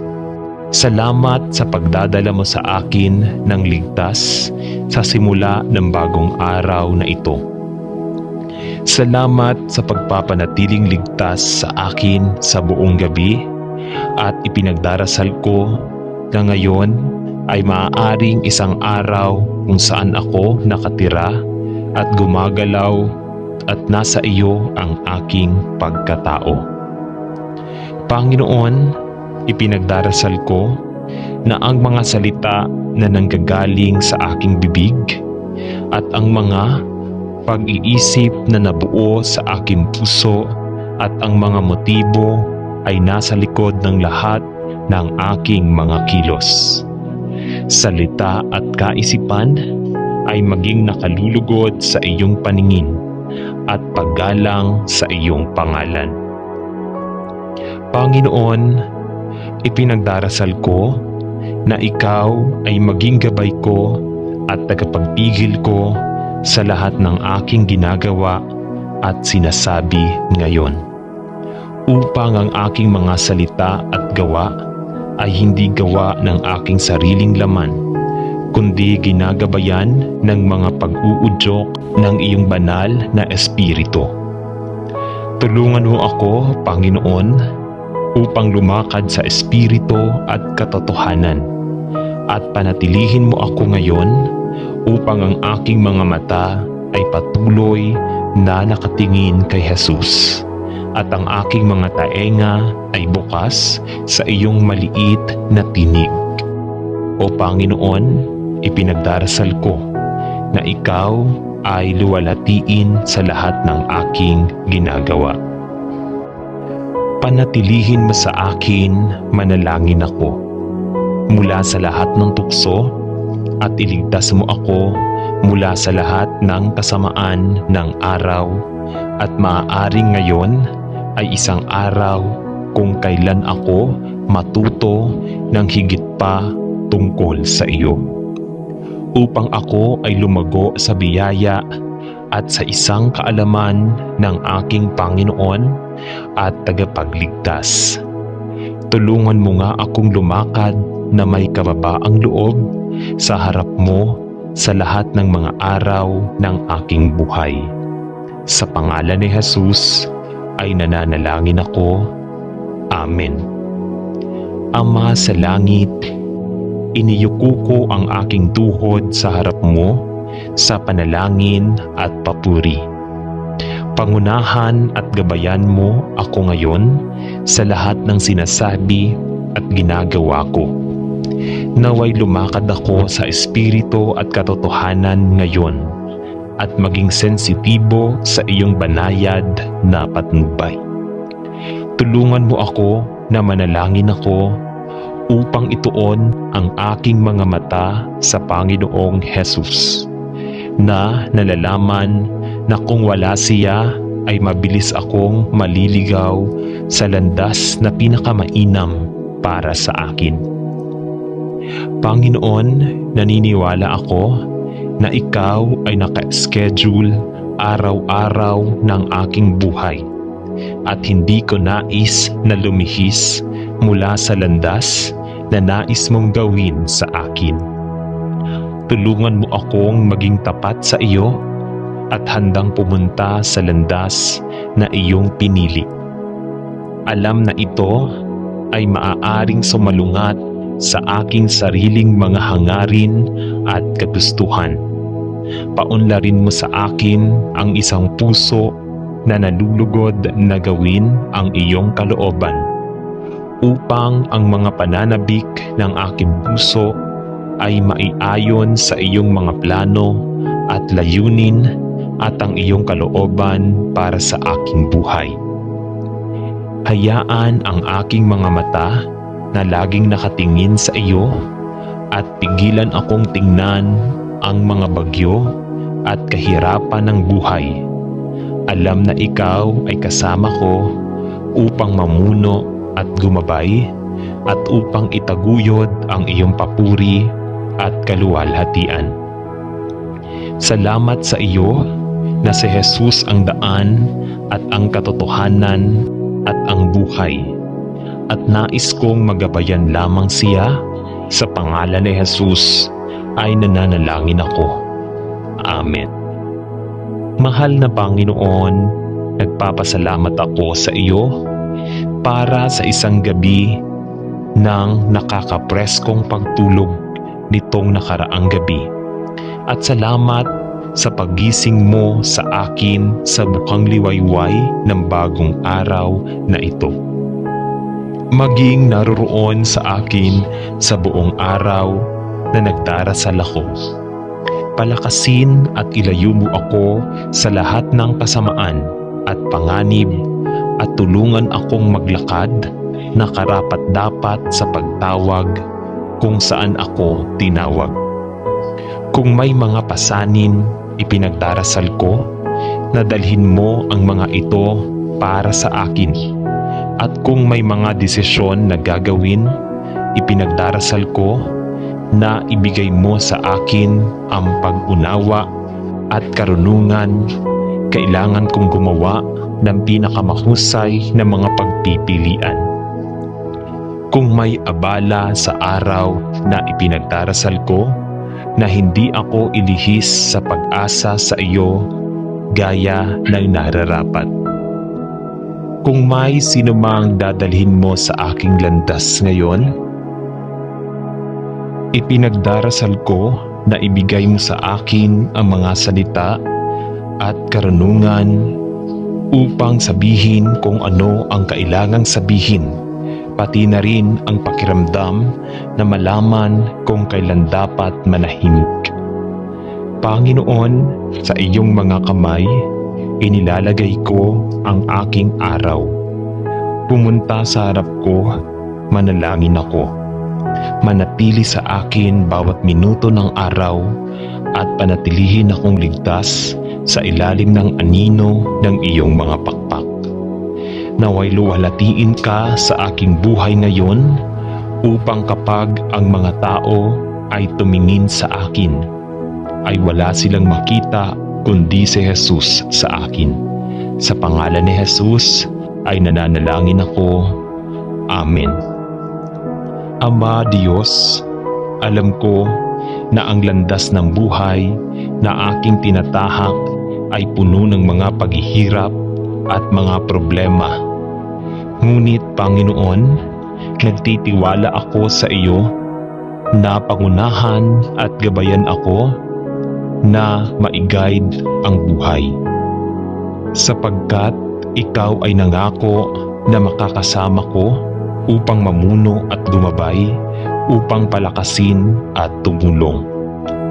salamat sa pagdadala mo sa akin ng ligtas sa simula ng bagong araw na ito. Salamat sa pagpapanatiling ligtas sa akin sa buong gabi at ipinagdarasal ko na ngayon ay maaaring isang araw kung saan ako nakatira at gumagalaw at nasa iyo ang aking pagkatao. Panginoon, ipinagdarasal ko na ang mga salita na nanggagaling sa aking bibig at ang mga pag-iisip na nabuo sa aking puso at ang mga motibo ay nasa likod ng lahat ng aking mga kilos, salita at kaisipan ay maging nakalulugod sa iyong paningin at paggalang sa iyong pangalan. Panginoon, ipinagdarasal ko na ikaw ay maging gabay ko at tagapagpigil ko sa lahat ng aking ginagawa at sinasabi ngayon, upang ang aking mga salita at gawa ay hindi gawa ng aking sariling laman, kundi ginagabayan ng mga pag-uudyok ng iyong banal na espiritu. Tulungan mo ako, Panginoon, upang lumakad sa espiritu at katotohanan, at panatilihin mo ako ngayon upang ang aking mga mata ay patuloy na nakatingin kay Jesus at ang aking mga taenga ay bukas sa iyong maliit na tinig. O Panginoon, ipinagdarasal ko na ikaw ay luwalatiin sa lahat ng aking ginagawa. Panatilihin mo sa akin, manalangin ako mula sa lahat ng tukso at iligtas mo ako mula sa lahat ng kasamaan ng araw, at maaaring ngayon ay isang araw kung kailan ako matuto ng higit pa tungkol sa iyo, upang ako ay lumago sa biyaya at sa isang kaalaman ng aking Panginoon at tagapagligtas. Tulungan mo nga akong lumakad na may kababaang loob sa harap mo sa lahat ng mga araw ng aking buhay. Sa pangalan ni Jesus ay nananalangin ako. Amen. Ama sa langit, iniyuko ko ang aking tuhod sa harap mo sa panalangin at papuri. Pangunahan at gabayan mo ako ngayon sa lahat ng sinasabi at ginagawa ko. Naway lumakad ako sa espiritu at katotohanan ngayon at maging sensitibo sa iyong banayad na patnubay. Tulungan mo ako na manalangin ako upang ituon ang aking mga mata sa Panginoong Jesus, na nalalaman na kung wala siya ay mabilis akong maliligaw sa landas na pinakamainam para sa akin. Panginoon, naniniwala ako na ikaw ay naka-schedule araw-araw ng aking buhay at hindi ko nais na lumihis mula sa landas na nais mong gawin sa akin. Tulungan mo akong maging tapat sa iyo at handang pumunta sa landas na iyong pinili. Alam na ito ay maaaring sumalungat sa aking sariling mga hangarin at kagustuhan. Paunlarin mo sa akin ang isang puso na nalulugod na gawin ang iyong kalooban, upang ang mga pananabik ng aking puso ay maiayon sa iyong mga plano at layunin at ang iyong kalooban para sa aking buhay. Hayaan ang aking mga mata na laging nakatingin sa iyo at pigilan akong tingnan ang mga bagyo at kahirapan ng buhay. Alam na ikaw ay kasama ko upang mamuno at gumabay at upang itaguyod ang iyong papuri at kaluwalhatian. Salamat sa iyo na si Jesus ang daan at ang katotohanan at ang buhay, at nais kong magabayan lamang siya. Sa pangalan ni Jesus ay nananalangin ako. Amen. Mahal na Panginoon, nagpapasalamat ako sa iyo para sa isang gabi ng nakakapreskong pagtulog nitong nakaraang gabi. At salamat sa paggising mo sa akin sa bukang liwayway ng bagong araw na ito. Maging naroroon sa akin sa buong araw na nagdarasal ako. Palakasin at ilayo mo ako sa lahat ng kasamaan at panganib at tulungan akong maglakad na karapat-dapat sa pagtawag kung saan ako tinawag. Kung may mga pasanin, ipinagdarasal ko na dalhin mo ang mga ito para sa akin. At kung may mga desisyon na gagawin, ipinagdarasal ko na ibigay mo sa akin ang pag-unawa at karunungan. Kailangan kong gumawa ng pinakamahusay na mga pagpipilian. Kung may abala sa araw na ipinagdarasal ko, na hindi ako ilihis sa pag-asa sa iyo gaya ng nararapat. Kung may sinumang dadalhin mo sa aking landas ngayon, ipinagdarasal ko na ibigay mo sa akin ang mga salita at karunungan upang sabihin kung ano ang kailangang sabihin, pati na rin ang pakiramdam na malaman kung kailan dapat manahimik. Panginoon, sa iyong mga kamay, inilalagay ko ang aking araw. Pumunta sa harap ko, manalangin ako. Manatili sa akin bawat minuto ng araw at panatilihin akong ligtas sa ilalim ng anino ng iyong mga pakpak. Naway luwalhatiin ka sa aking buhay ngayon upang kapag ang mga tao ay tumingin sa akin, ay wala silang makita kundi si Jesus sa akin. Sa pangalan ni Jesus ay nananalangin ako. Amen. Ama Diyos, alam ko na ang landas ng buhay na aking tinatahak ay puno ng mga paghihirap at mga problema. Ngunit Panginoon, nagtitiwala ako sa iyo na pangunahan at gabayan ako na ma-guide ang buhay. Sapagkat ikaw ay nangako na makakasama ko upang mamuno at gumabay, upang palakasin at tumulong.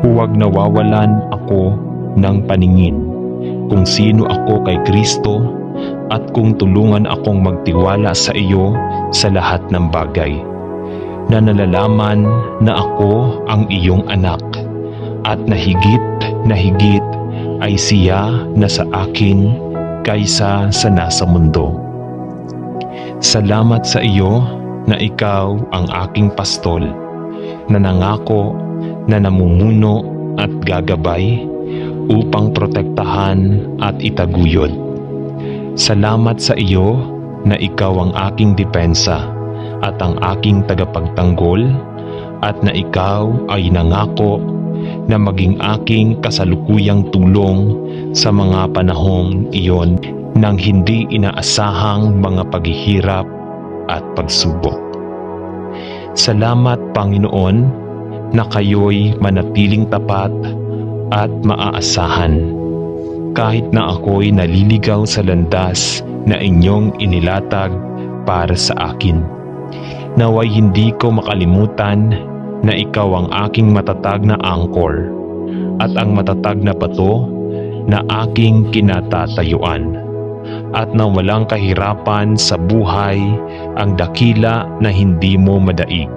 Huwag nawawalan ako ng paningin kung sino ako kay Kristo at kung tulungan akong magtiwala sa iyo sa lahat ng bagay. Na nalalaman na ako ang iyong anak at na higit ay siya na sa akin kaysa sa nasa mundo. Salamat sa iyo na ikaw ang aking pastol, na nangako na namumuno at gagabay upang protektahan at itaguyod. Salamat sa iyo na ikaw ang aking depensa at ang aking tagapagtanggol, at na ikaw ay nangako na maging aking kasalukuyang tulong sa mga panahong iyon ng hindi inaasahang mga paghihirap at pagsubok. Salamat Panginoon na kayo'y manatiling tapat at maaasahan kahit na ako'y naliligaw sa landas na inyong inilatag para sa akin. Naway hindi ko makalimutan na ikaw ang aking matatag na angkor at ang matatag na bato na aking kinatatayuan, at na walang kahirapan sa buhay ang dakila na hindi mo madaig.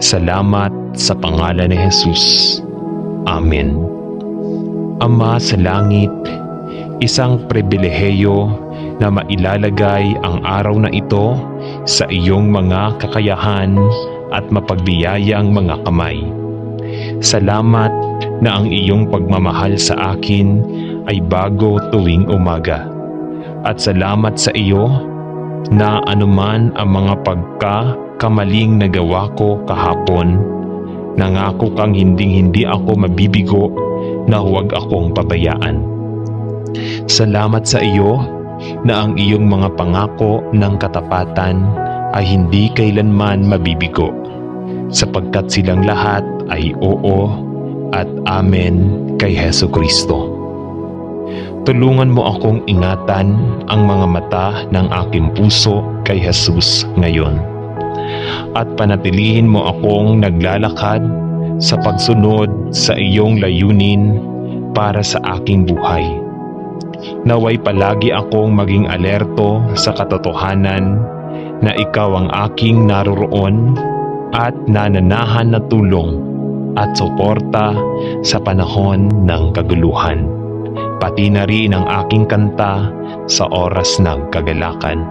Salamat sa pangalan ni Jesus. Amen. Ama sa langit, isang pribilehiyo na mailalagay ang araw na ito sa iyong mga kakayahan at mapagbiyayang mga kamay. Salamat na ang iyong pagmamahal sa akin ay bago tuwing umaga. At salamat sa iyo na anuman ang mga pagkakamaling nagawa ko kahapon, nangako kang hindi ako mabibigo na huwag akong pabayaan. Salamat sa iyo na ang iyong mga pangako ng katapatan ay hindi kailanman mabibigo, sapagkat silang lahat ay oo at amen kay Hesu Kristo. Tulungan mo akong ingatan ang mga mata ng aking puso kay Jesus ngayon, at panatilihin mo akong naglalakad sa pagsunod sa iyong layunin para sa aking buhay. Naway palagi akong maging alerto sa katotohanan na ikaw ang aking naroroon at nananahan na tulong at suporta sa panahon ng kaguluhan, pati na rin ang aking kanta sa oras ng kagalakan.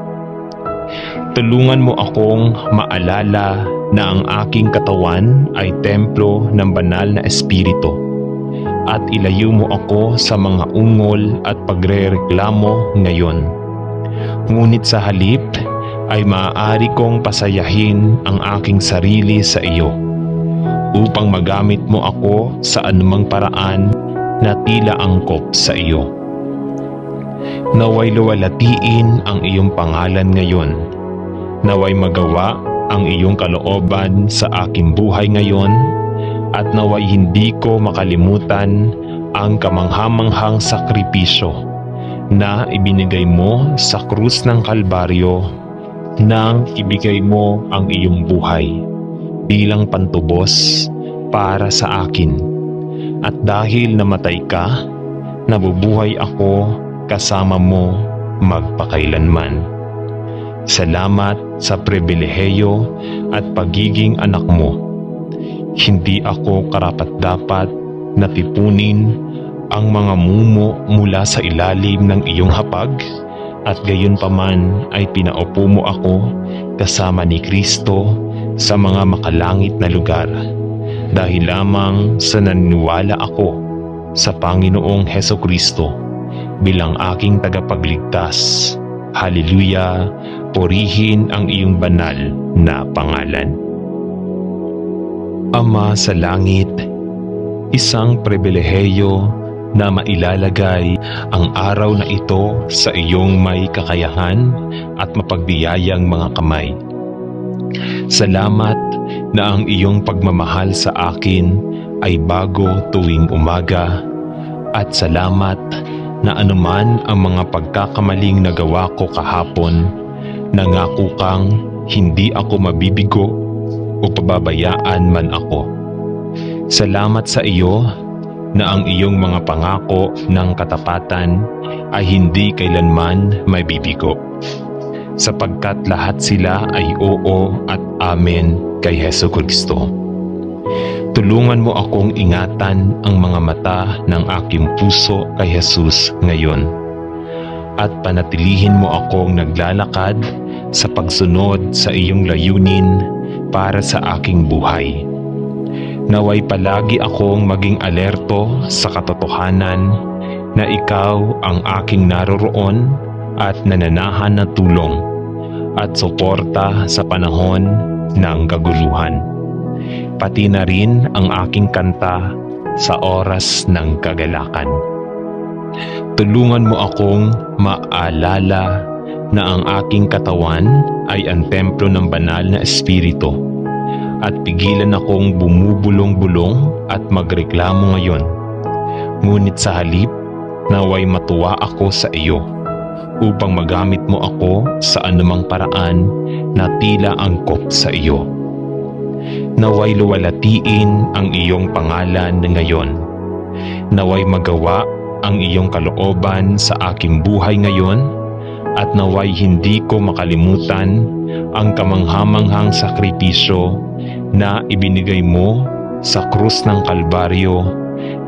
Tulungan mo akong maalala na ang aking katawan ay templo ng banal na Espiritu, at ilayo mo ako sa mga ungol at pagrereklamo ngayon. Ngunit sa halip ay maaari kong pasayahin ang aking sarili sa iyo, upang magamit mo ako sa anumang paraan na tila angkop sa iyo. Naway luwalatiin ang iyong pangalan ngayon. Naway magawa ang iyong kalooban sa aking buhay ngayon, at naway hindi ko makalimutan ang kamanghamanghang sakripisyo na ibinigay mo sa krus ng Kalbaryo nang ibigay mo ang iyong buhay bilang pantubos para sa akin. At dahil namatay ka, nabubuhay ako kasama mo magpakailanman. Salamat sa pribilehiyo at pagiging anak mo. Hindi ako karapat-dapat na tipunin ang mga mumo mula sa ilalim ng iyong hapag, at gayon paman ay pinaupo mo ako kasama ni Kristo sa mga makalangit na lugar, dahil lamang sa naniniwala ako sa Panginoong Hesu Kristo bilang aking tagapagligtas. Hallelujah! Purihin ang iyong banal na pangalan. Ama sa langit, isang pribilehiyo na mailalagay ang araw na ito sa iyong may kakayahan at mapagbiyayang mga kamay. Salamat na ang iyong pagmamahal sa akin ay bago tuwing umaga, at salamat na anuman ang mga pagkakamaling nagawa ko kahapon, nangako kang hindi ako mabibigo o pababayaan man ako. Salamat sa iyo na ang iyong mga pangako ng katapatan ay hindi kailanman mabibigo, sapagkat lahat sila ay oo at amen kay Hesu Kristo. Tulungan mo akong ingatan ang mga mata ng aking puso kay Jesus ngayon, at panatilihin mo akong naglalakad sa pagsunod sa iyong layunin para sa aking buhay. Naway palagi akong maging alerto sa katotohanan na ikaw ang aking naroroon at nananahan na tulong at suporta sa panahon ng kaguluhan, pati na rin ang aking kanta sa oras ng kagalakan. Tulungan mo akong maalala na ang aking katawan ay ang templo ng banal na Espiritu, at pigilan akong bumubulong-bulong at magreklamo ngayon. Ngunit sa halip, naway matuwa ako sa iyo upang magamit mo ako sa anumang paraan na tila angkop sa iyo. Naway luwalatiin ang iyong pangalan ngayon. Naway magawa ang iyong kalooban sa aking buhay ngayon, at naway hindi ko makalimutan ang kamanghamanghang sakripisyo na ibinigay mo sa krus ng Kalbaryo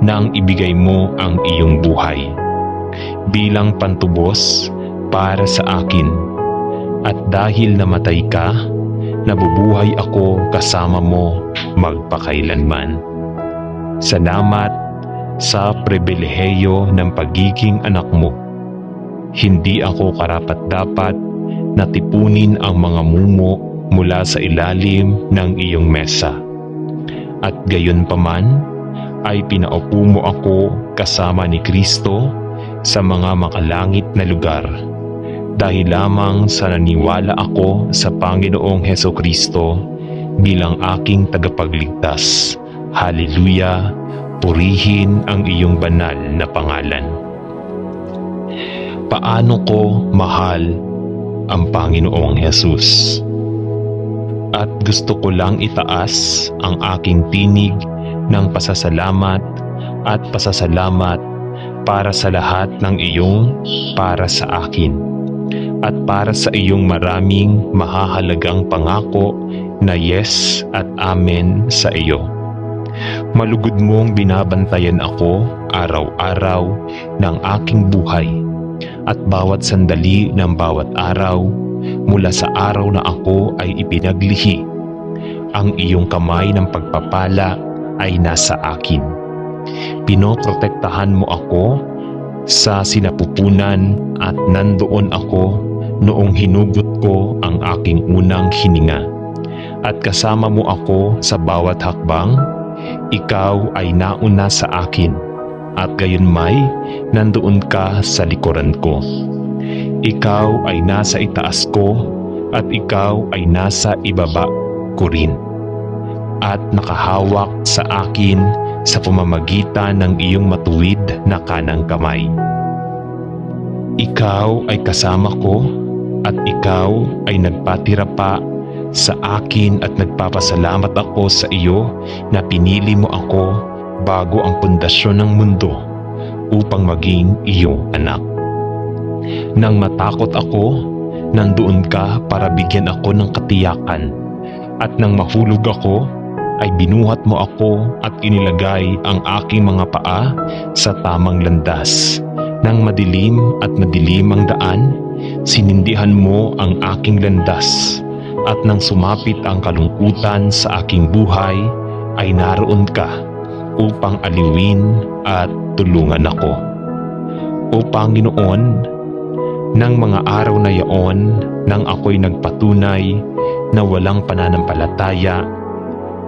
nang ibigay mo ang iyong buhay bilang pantubos para sa akin. At dahil namatay ka, nabubuhay ako kasama mo magpakailanman. Salamat sa pribilehiyo ng pagiging anak mo. Hindi ako karapat-dapat na tipunin ang mga mumo mula sa ilalim ng iyong mesa. At gayon paman ay pinaupo mo ako kasama ni Kristo sa mga makalangit na lugar, dahil lamang sa naniwala ako sa Panginoong Hesukristo bilang aking tagapagligtas. Hallelujah! Purihin ang iyong banal na pangalan. Paano ko mahal ang Panginoong Hesus? At gusto ko lang itaas ang aking tinig ng pasasalamat at pasasalamat para sa lahat ng iyong para sa akin, at para sa iyong maraming mahahalagang pangako na yes at amen sa iyo. Malugod mong binabantayan ako araw-araw ng aking buhay, at bawat sandali ng bawat araw mula sa araw na ako ay ipinaglihi. Ang iyong kamay ng pagpapala ay nasa akin. Pinoprotektahan mo ako sa sinapupunan, at nandoon ako noong hinugot ko ang aking unang hininga. At kasama mo ako sa bawat hakbang. Ikaw ay nauna sa akin, at gayunmay nandoon ka sa likuran ko. Ikaw ay nasa itaas ko, at ikaw ay nasa ibaba ko rin, at nakahawak sa akin sa pamamagitan ng iyong matuwid na kanang kamay. Ikaw ay kasama ko, at ikaw ay nagpatira pa sa akin, at nagpapasalamat ako sa iyo na pinili mo ako bago ang pundasyon ng mundo upang maging iyong anak. Nang matakot ako, nandoon ka para bigyan ako ng katiyakan, at nang mahulog ako, ay binuhat mo ako at inilagay ang aking mga paa sa tamang landas. Nang madilim at madilim ang daan, sinindihan mo ang aking landas. At nang sumapit ang kalungkutan sa aking buhay, ay naroon ka upang aliwin at tulungan ako. O Panginoon, nang mga araw na yaon, nang ako'y nagpatunay na walang pananampalataya,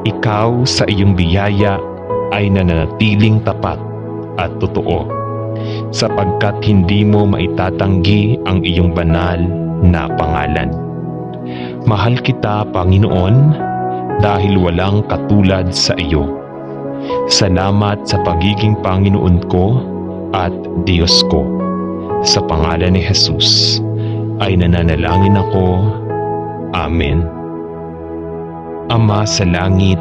ikaw sa iyong biyaya ay nananatiling tapat at totoo, sapagkat hindi mo maitatanggi ang iyong banal na pangalan. Mahal kita, Panginoon, dahil walang katulad sa iyo. Salamat sa pagiging Panginoon ko at Diyos ko. Sa pangalan ni Jesus ay nananalangin ako. Amen. Ama sa langit,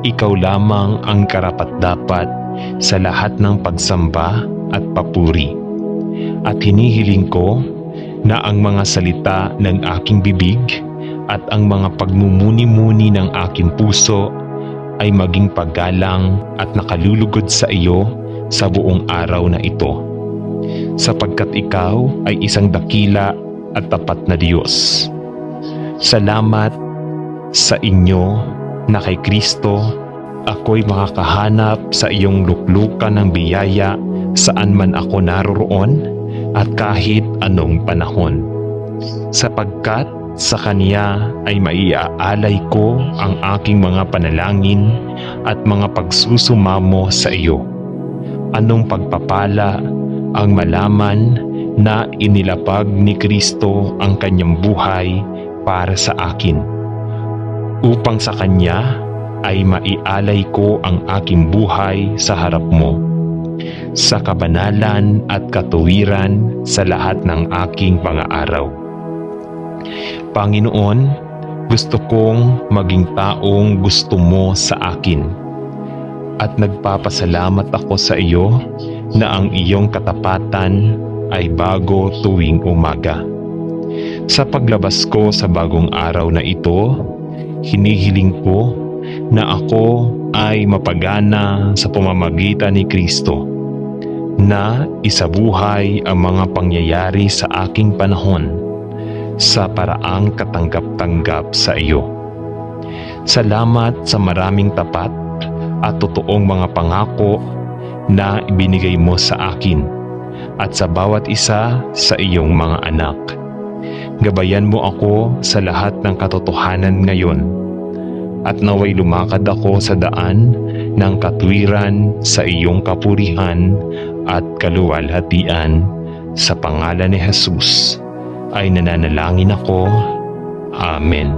ikaw lamang ang karapat-dapat sa lahat ng pagsamba at papuri. At hinihiling ko na ang mga salita ng aking bibig at ang mga pagmumuni-muni ng aking puso ay maging paggalang at nakalulugod sa iyo sa buong araw na ito, sapagkat ikaw ay isang dakila at tapat na Diyos. Salamat sa inyo na kay Kristo ako'y makakahanap sa iyong luklukan ng biyaya saan man ako naroroon at kahit anong panahon, sapagkat sa Kanya ay maiaalay ko ang aking mga panalangin at mga pagsusumamo sa iyo. Anong pagpapala ang malaman na inilapag ni Kristo ang kanyang buhay para sa akin, upang sa Kanya ay maialay ko ang aking buhay sa harap mo, sa kabanalan at katuwiran sa lahat ng aking mga araw. Panginoon, Gusto kong maging taong gusto mo sa akin. At nagpapasalamat ako sa iyo na ang iyong katapatan ay bago tuwing umaga. Sa paglabas ko sa bagong araw na ito, hinihiling ko na ako ay mapagana sa pamamagitan ni Kristo, na isabuhay ang mga pangyayari sa aking panahon sa paraang katanggap-tanggap sa iyo. Salamat sa maraming tapat at totoong mga pangako na ibinigay mo sa akin at sa bawat isa sa iyong mga anak. Gabayan mo ako sa lahat ng katotohanan ngayon at naway lumakad ako sa daan ng katwiran sa iyong kapurihan at kaluwalhatian. Sa pangalan ni Jesus ay nananalangin ako. Amen.